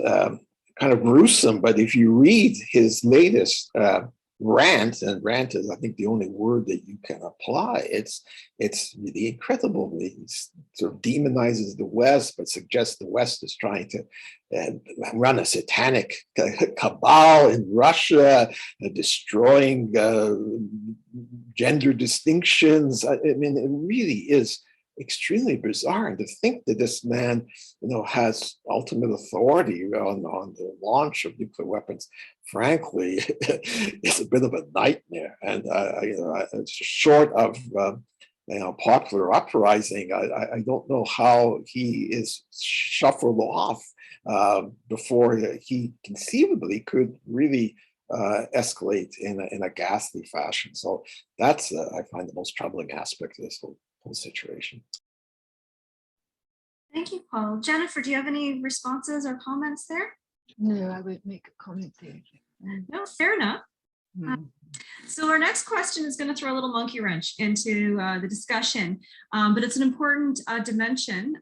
kind of gruesome, but if you read his latest rant, and rant is, I think, the only word that you can apply. It's really incredible. It sort of demonizes the West, but suggests the West is trying to run a satanic cabal in Russia, destroying gender distinctions. I mean, it really is extremely bizarre. And to think that this man, has ultimate authority on the launch of nuclear weapons, frankly, is a bit of a nightmare. And short of popular uprising, I don't know how he is shuffled off before he conceivably could really escalate in a ghastly fashion. So that's I find the most troubling aspect of this whole situation. Thank you, Paul. Jennifer, do you have any responses or comments there? No, I would make a comment there. No, fair enough. So our next question is going to throw a little monkey wrench into the discussion, but it's an important dimension.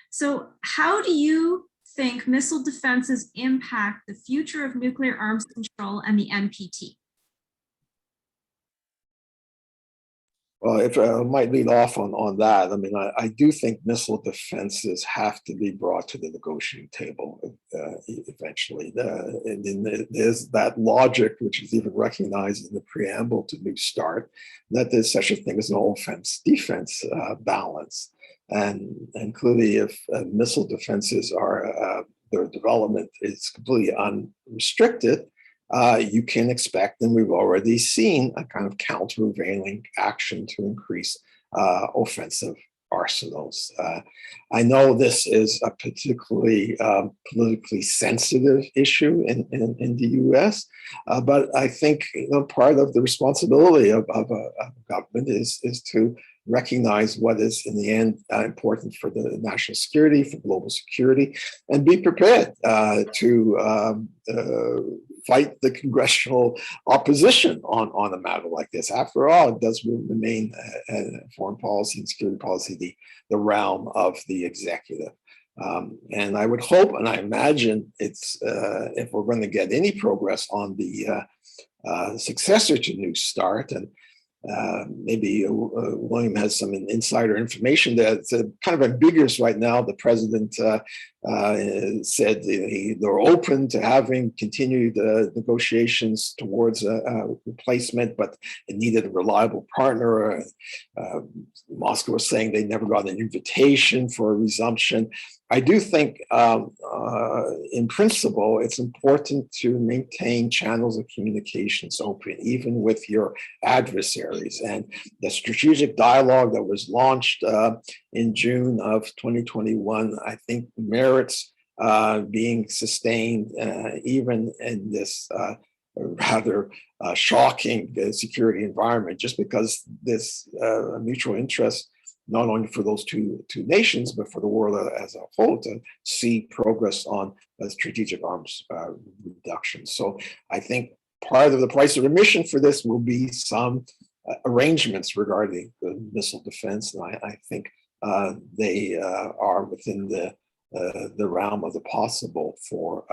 So how do you think missile defenses impact the future of nuclear arms control and the NPT? Well, if I might lead off on that, I mean, I do think missile defenses have to be brought to the negotiating table eventually. And then there's that logic, which is even recognized in the preamble to New START, that there's such a thing as an offense-defense balance. And clearly, if missile defenses are, their development is completely unrestricted, you can expect, and we've already seen, a kind of countervailing action to increase offensive arsenals. I know this is a particularly politically sensitive issue in the US, but I think part of the responsibility of a government is to recognize what is in the end important for the national security, for global security, and be prepared to fight the congressional opposition on a matter like this. After all, it does remain foreign policy and security policy the realm of the executive. And I would hope, and I imagine it's if we're going to get any progress on the successor to New START, and maybe William has some insider information that's kind of ambiguous right now. The president said they're open to having continued negotiations towards a replacement, but it needed a reliable partner. Moscow was saying they never got an invitation for a resumption. I do think, in principle, it's important to maintain channels of communications open, even with your adversaries. And the strategic dialogue that was launched in June of 2021, I think merits being sustained, even in this rather shocking security environment, just because this mutual interest, not only for those two nations, but for the world as a whole, to see progress on strategic arms reduction. So I think part of the price of admission for this will be some arrangements regarding the missile defense, and I think they are within the realm of the possible for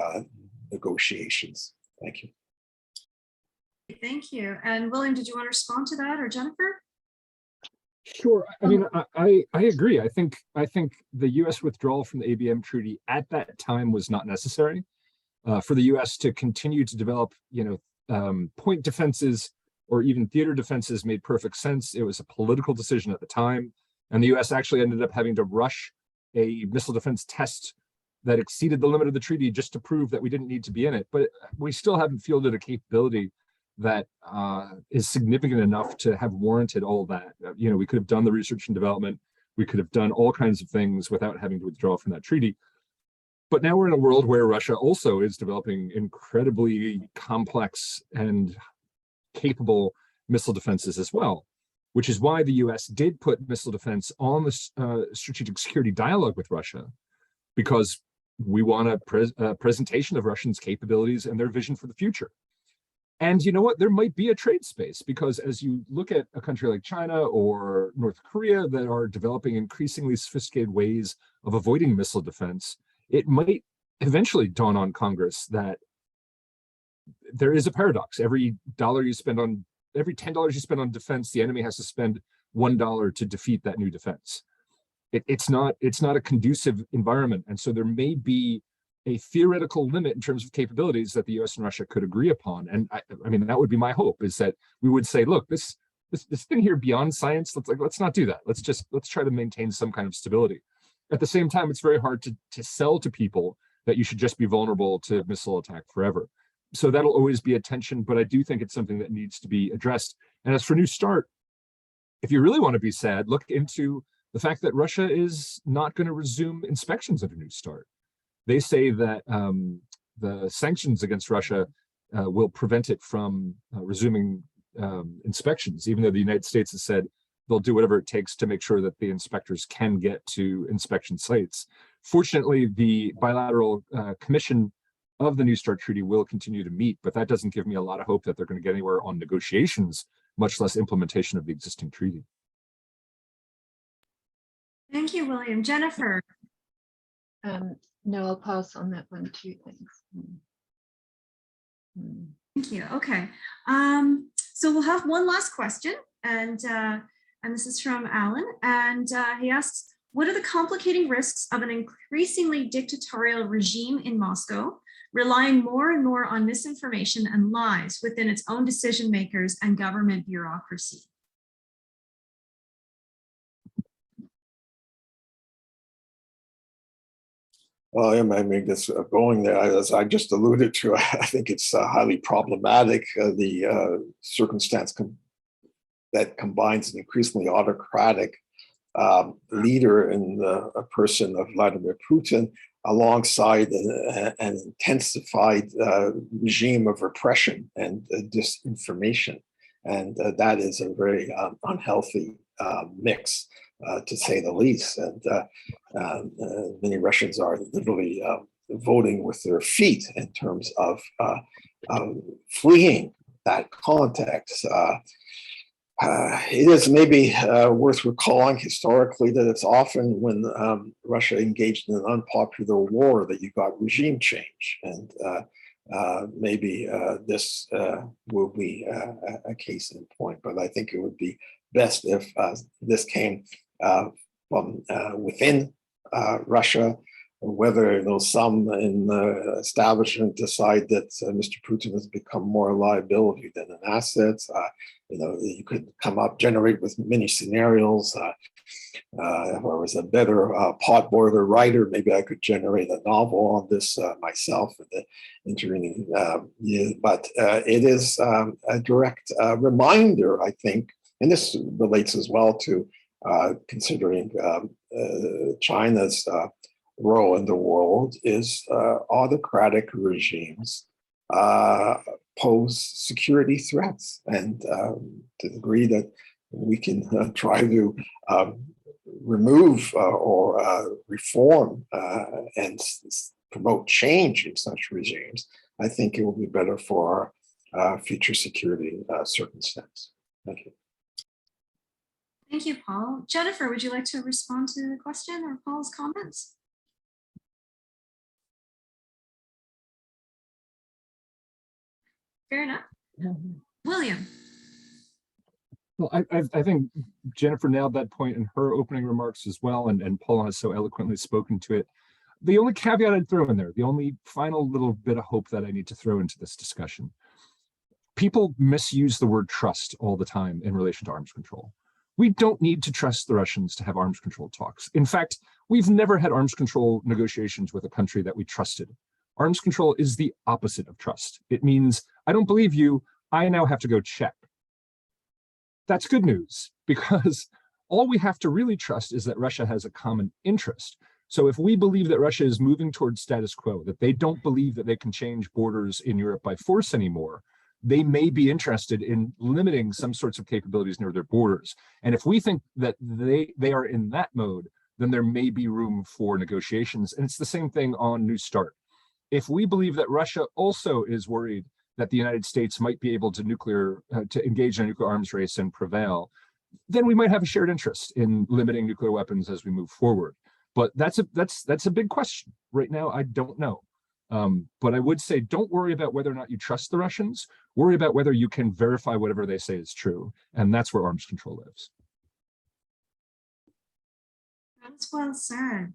negotiations. Thank you. Thank you. And William, did you want to respond to that, or Jennifer? Sure. I mean, I agree. I think the U.S. withdrawal from the ABM treaty at that time was not necessary. For the U.S. to continue to develop, point defenses or even theater defenses made perfect sense. It was a political decision at the time, and the U.S. actually ended up having to rush a missile defense test that exceeded the limit of the treaty just to prove that we didn't need to be in it. But we still haven't fielded a capability that is significant enough to have warranted all that. We could have done the research and development. We could have done all kinds of things without having to withdraw from that treaty. But now we're in a world where Russia also is developing incredibly complex and capable missile defenses as well, which is why the US did put missile defense on the strategic security dialogue with Russia, because we want a presentation of Russians' capabilities and their vision for the future. And you know what? There might be a trade space, because as you look at a country like China or North Korea that are developing increasingly sophisticated ways of avoiding missile defense, it might eventually dawn on Congress that there is a paradox. Every $10 you spend on defense, the enemy has to spend $1 to defeat that new defense. It's not a conducive environment. And so there may be a theoretical limit in terms of capabilities that the US and Russia could agree upon. And I mean, that would be my hope, is that we would say, look, this thing here beyond science, let's not do that. Let's try to maintain some kind of stability. At the same time, it's very hard to sell to people that you should just be vulnerable to missile attack forever. So that'll always be a tension, but I do think it's something that needs to be addressed. And as for New START, if you really want to be sad, look into the fact that Russia is not going to resume inspections of a New START. They say that the sanctions against Russia will prevent it from resuming inspections, even though the United States has said they'll do whatever it takes to make sure that the inspectors can get to inspection sites. Fortunately, the bilateral commission of the New START treaty will continue to meet, but that doesn't give me a lot of hope that they're going to get anywhere on negotiations, much less implementation of the existing treaty. Thank you, William. Jennifer. No, I'll pass on that one too. Thanks. Thank you. Okay. So we'll have one last question, and this is from Alan, and he asks, what are the complicating risks of an increasingly dictatorial regime in Moscow, relying more and more on misinformation and lies within its own decision makers and government bureaucracy? Well, I mean, this going there, as I just alluded to, I think it's highly problematic. The circumstance that combines an increasingly autocratic leader in a person of Vladimir Putin alongside an intensified regime of repression and disinformation. And that is a very unhealthy mix, to say the least. And many Russians are literally voting with their feet in terms of fleeing that context. It is maybe worth recalling historically that it's often when Russia engaged in an unpopular war that you got regime change. And maybe this will be a case in point, but I think it would be best if this came from within Russia, whether some in the establishment decide that Mr. Putin has become more a liability than an asset. You could generate with many scenarios. If I was a better pot boiler writer, maybe I could generate a novel on this myself in the intervening years. But it is a direct reminder, I think, and this relates as well to considering China's role in the world, is autocratic regimes pose security threats. And to the degree that we can try to remove or reform and promote change in such regimes, I think it will be better for our future security circumstance. Thank you. Thank you, Paul. Jennifer, would you like to respond to the question or Paul's comments? Fair enough. William. Well, I think Jennifer nailed that point in her opening remarks as well, and Paul has so eloquently spoken to it. The only caveat I'd throw in there, the only final little bit of hope that I need to throw into this discussion, people misuse the word trust all the time in relation to arms control. We don't need to trust the Russians to have arms control talks. In fact, we've never had arms control negotiations with a country that we trusted. Arms control is the opposite of trust. It means, I don't believe you, I now have to go check. That's good news, because all we have to really trust is that Russia has a common interest. So if we believe that Russia is moving towards status quo, that they don't believe that they can change borders in Europe by force anymore, they may be interested in limiting some sorts of capabilities near their borders. And if we think that they are in that mode, then there may be room for negotiations. And it's the same thing on New START. If we believe that Russia also is worried that the United States might be able to engage in a nuclear arms race and prevail, then we might have a shared interest in limiting nuclear weapons as we move forward. But that's a big question. Right now, I don't know. But I would say, don't worry about whether or not you trust the Russians. Worry about whether you can verify whatever they say is true. And that's where arms control lives. That's well said.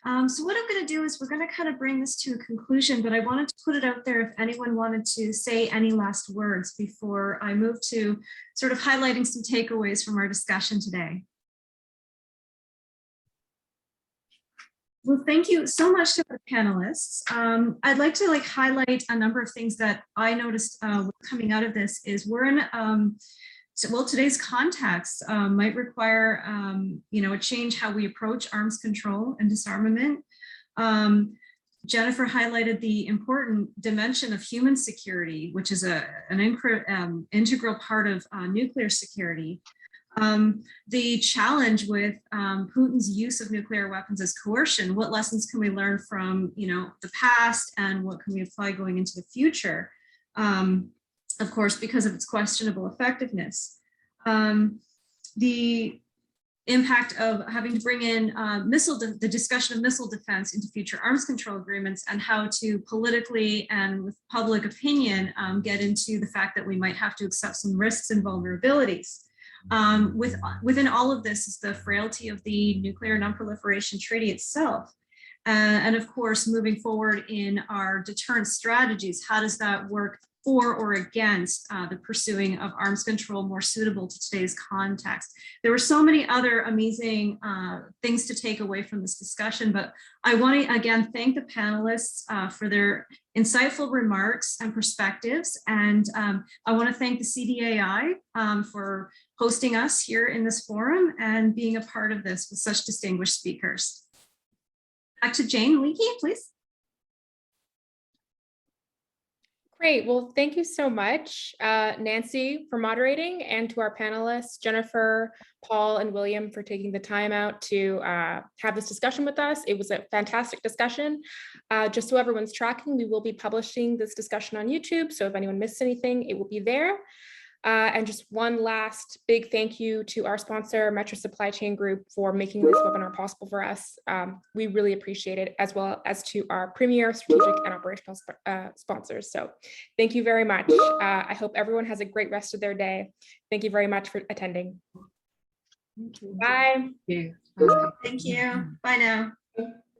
So what I'm going to do is we're going to kind of bring this to a conclusion, but I wanted to put it out there if anyone wanted to say any last words before I move to sort of highlighting some takeaways from our discussion today. Well, thank you so much to our panelists. I'd like to highlight a number of things that I noticed coming out of this is we're in well, today's context might require, a change how we approach arms control and disarmament. Jennifer highlighted the important dimension of human security, which is an integral part of nuclear security. The challenge with Putin's use of nuclear weapons as coercion, what lessons can we learn from, the past, and what can we apply going into the future? Of course, because of its questionable effectiveness. The impact of having to bring in the discussion of missile defense into future arms control agreements, and how to politically and with public opinion get into the fact that we might have to accept some risks and vulnerabilities. Within all of this is the frailty of the Nuclear Non-Proliferation Treaty itself. And of course, moving forward in our deterrent strategies, how does that work for or against the pursuing of arms control more suitable to today's context? There were so many other amazing things to take away from this discussion, but I want to again thank the panelists for their insightful remarks and perspectives. And I want to thank the CDAI for hosting us here in this forum and being a part of this with such distinguished speakers. Back to Jane Leakey, please. Great. Well, thank you so much, Nancy, for moderating, and to our panelists, Jennifer, Paul, and William, for taking the time out to have this discussion with us. It was a fantastic discussion. Just so everyone's tracking, we will be publishing this discussion on YouTube. So if anyone missed anything, it will be there. And just one last big thank you to our sponsor, Metro Supply Chain Group, for making this webinar possible for us. We really appreciate it, as well as to our premier strategic and operational sponsors. So thank you very much. I hope everyone has a great rest of their day. Thank you very much for attending. Thank you. Bye. Thank you. Bye. Thank you. Bye now.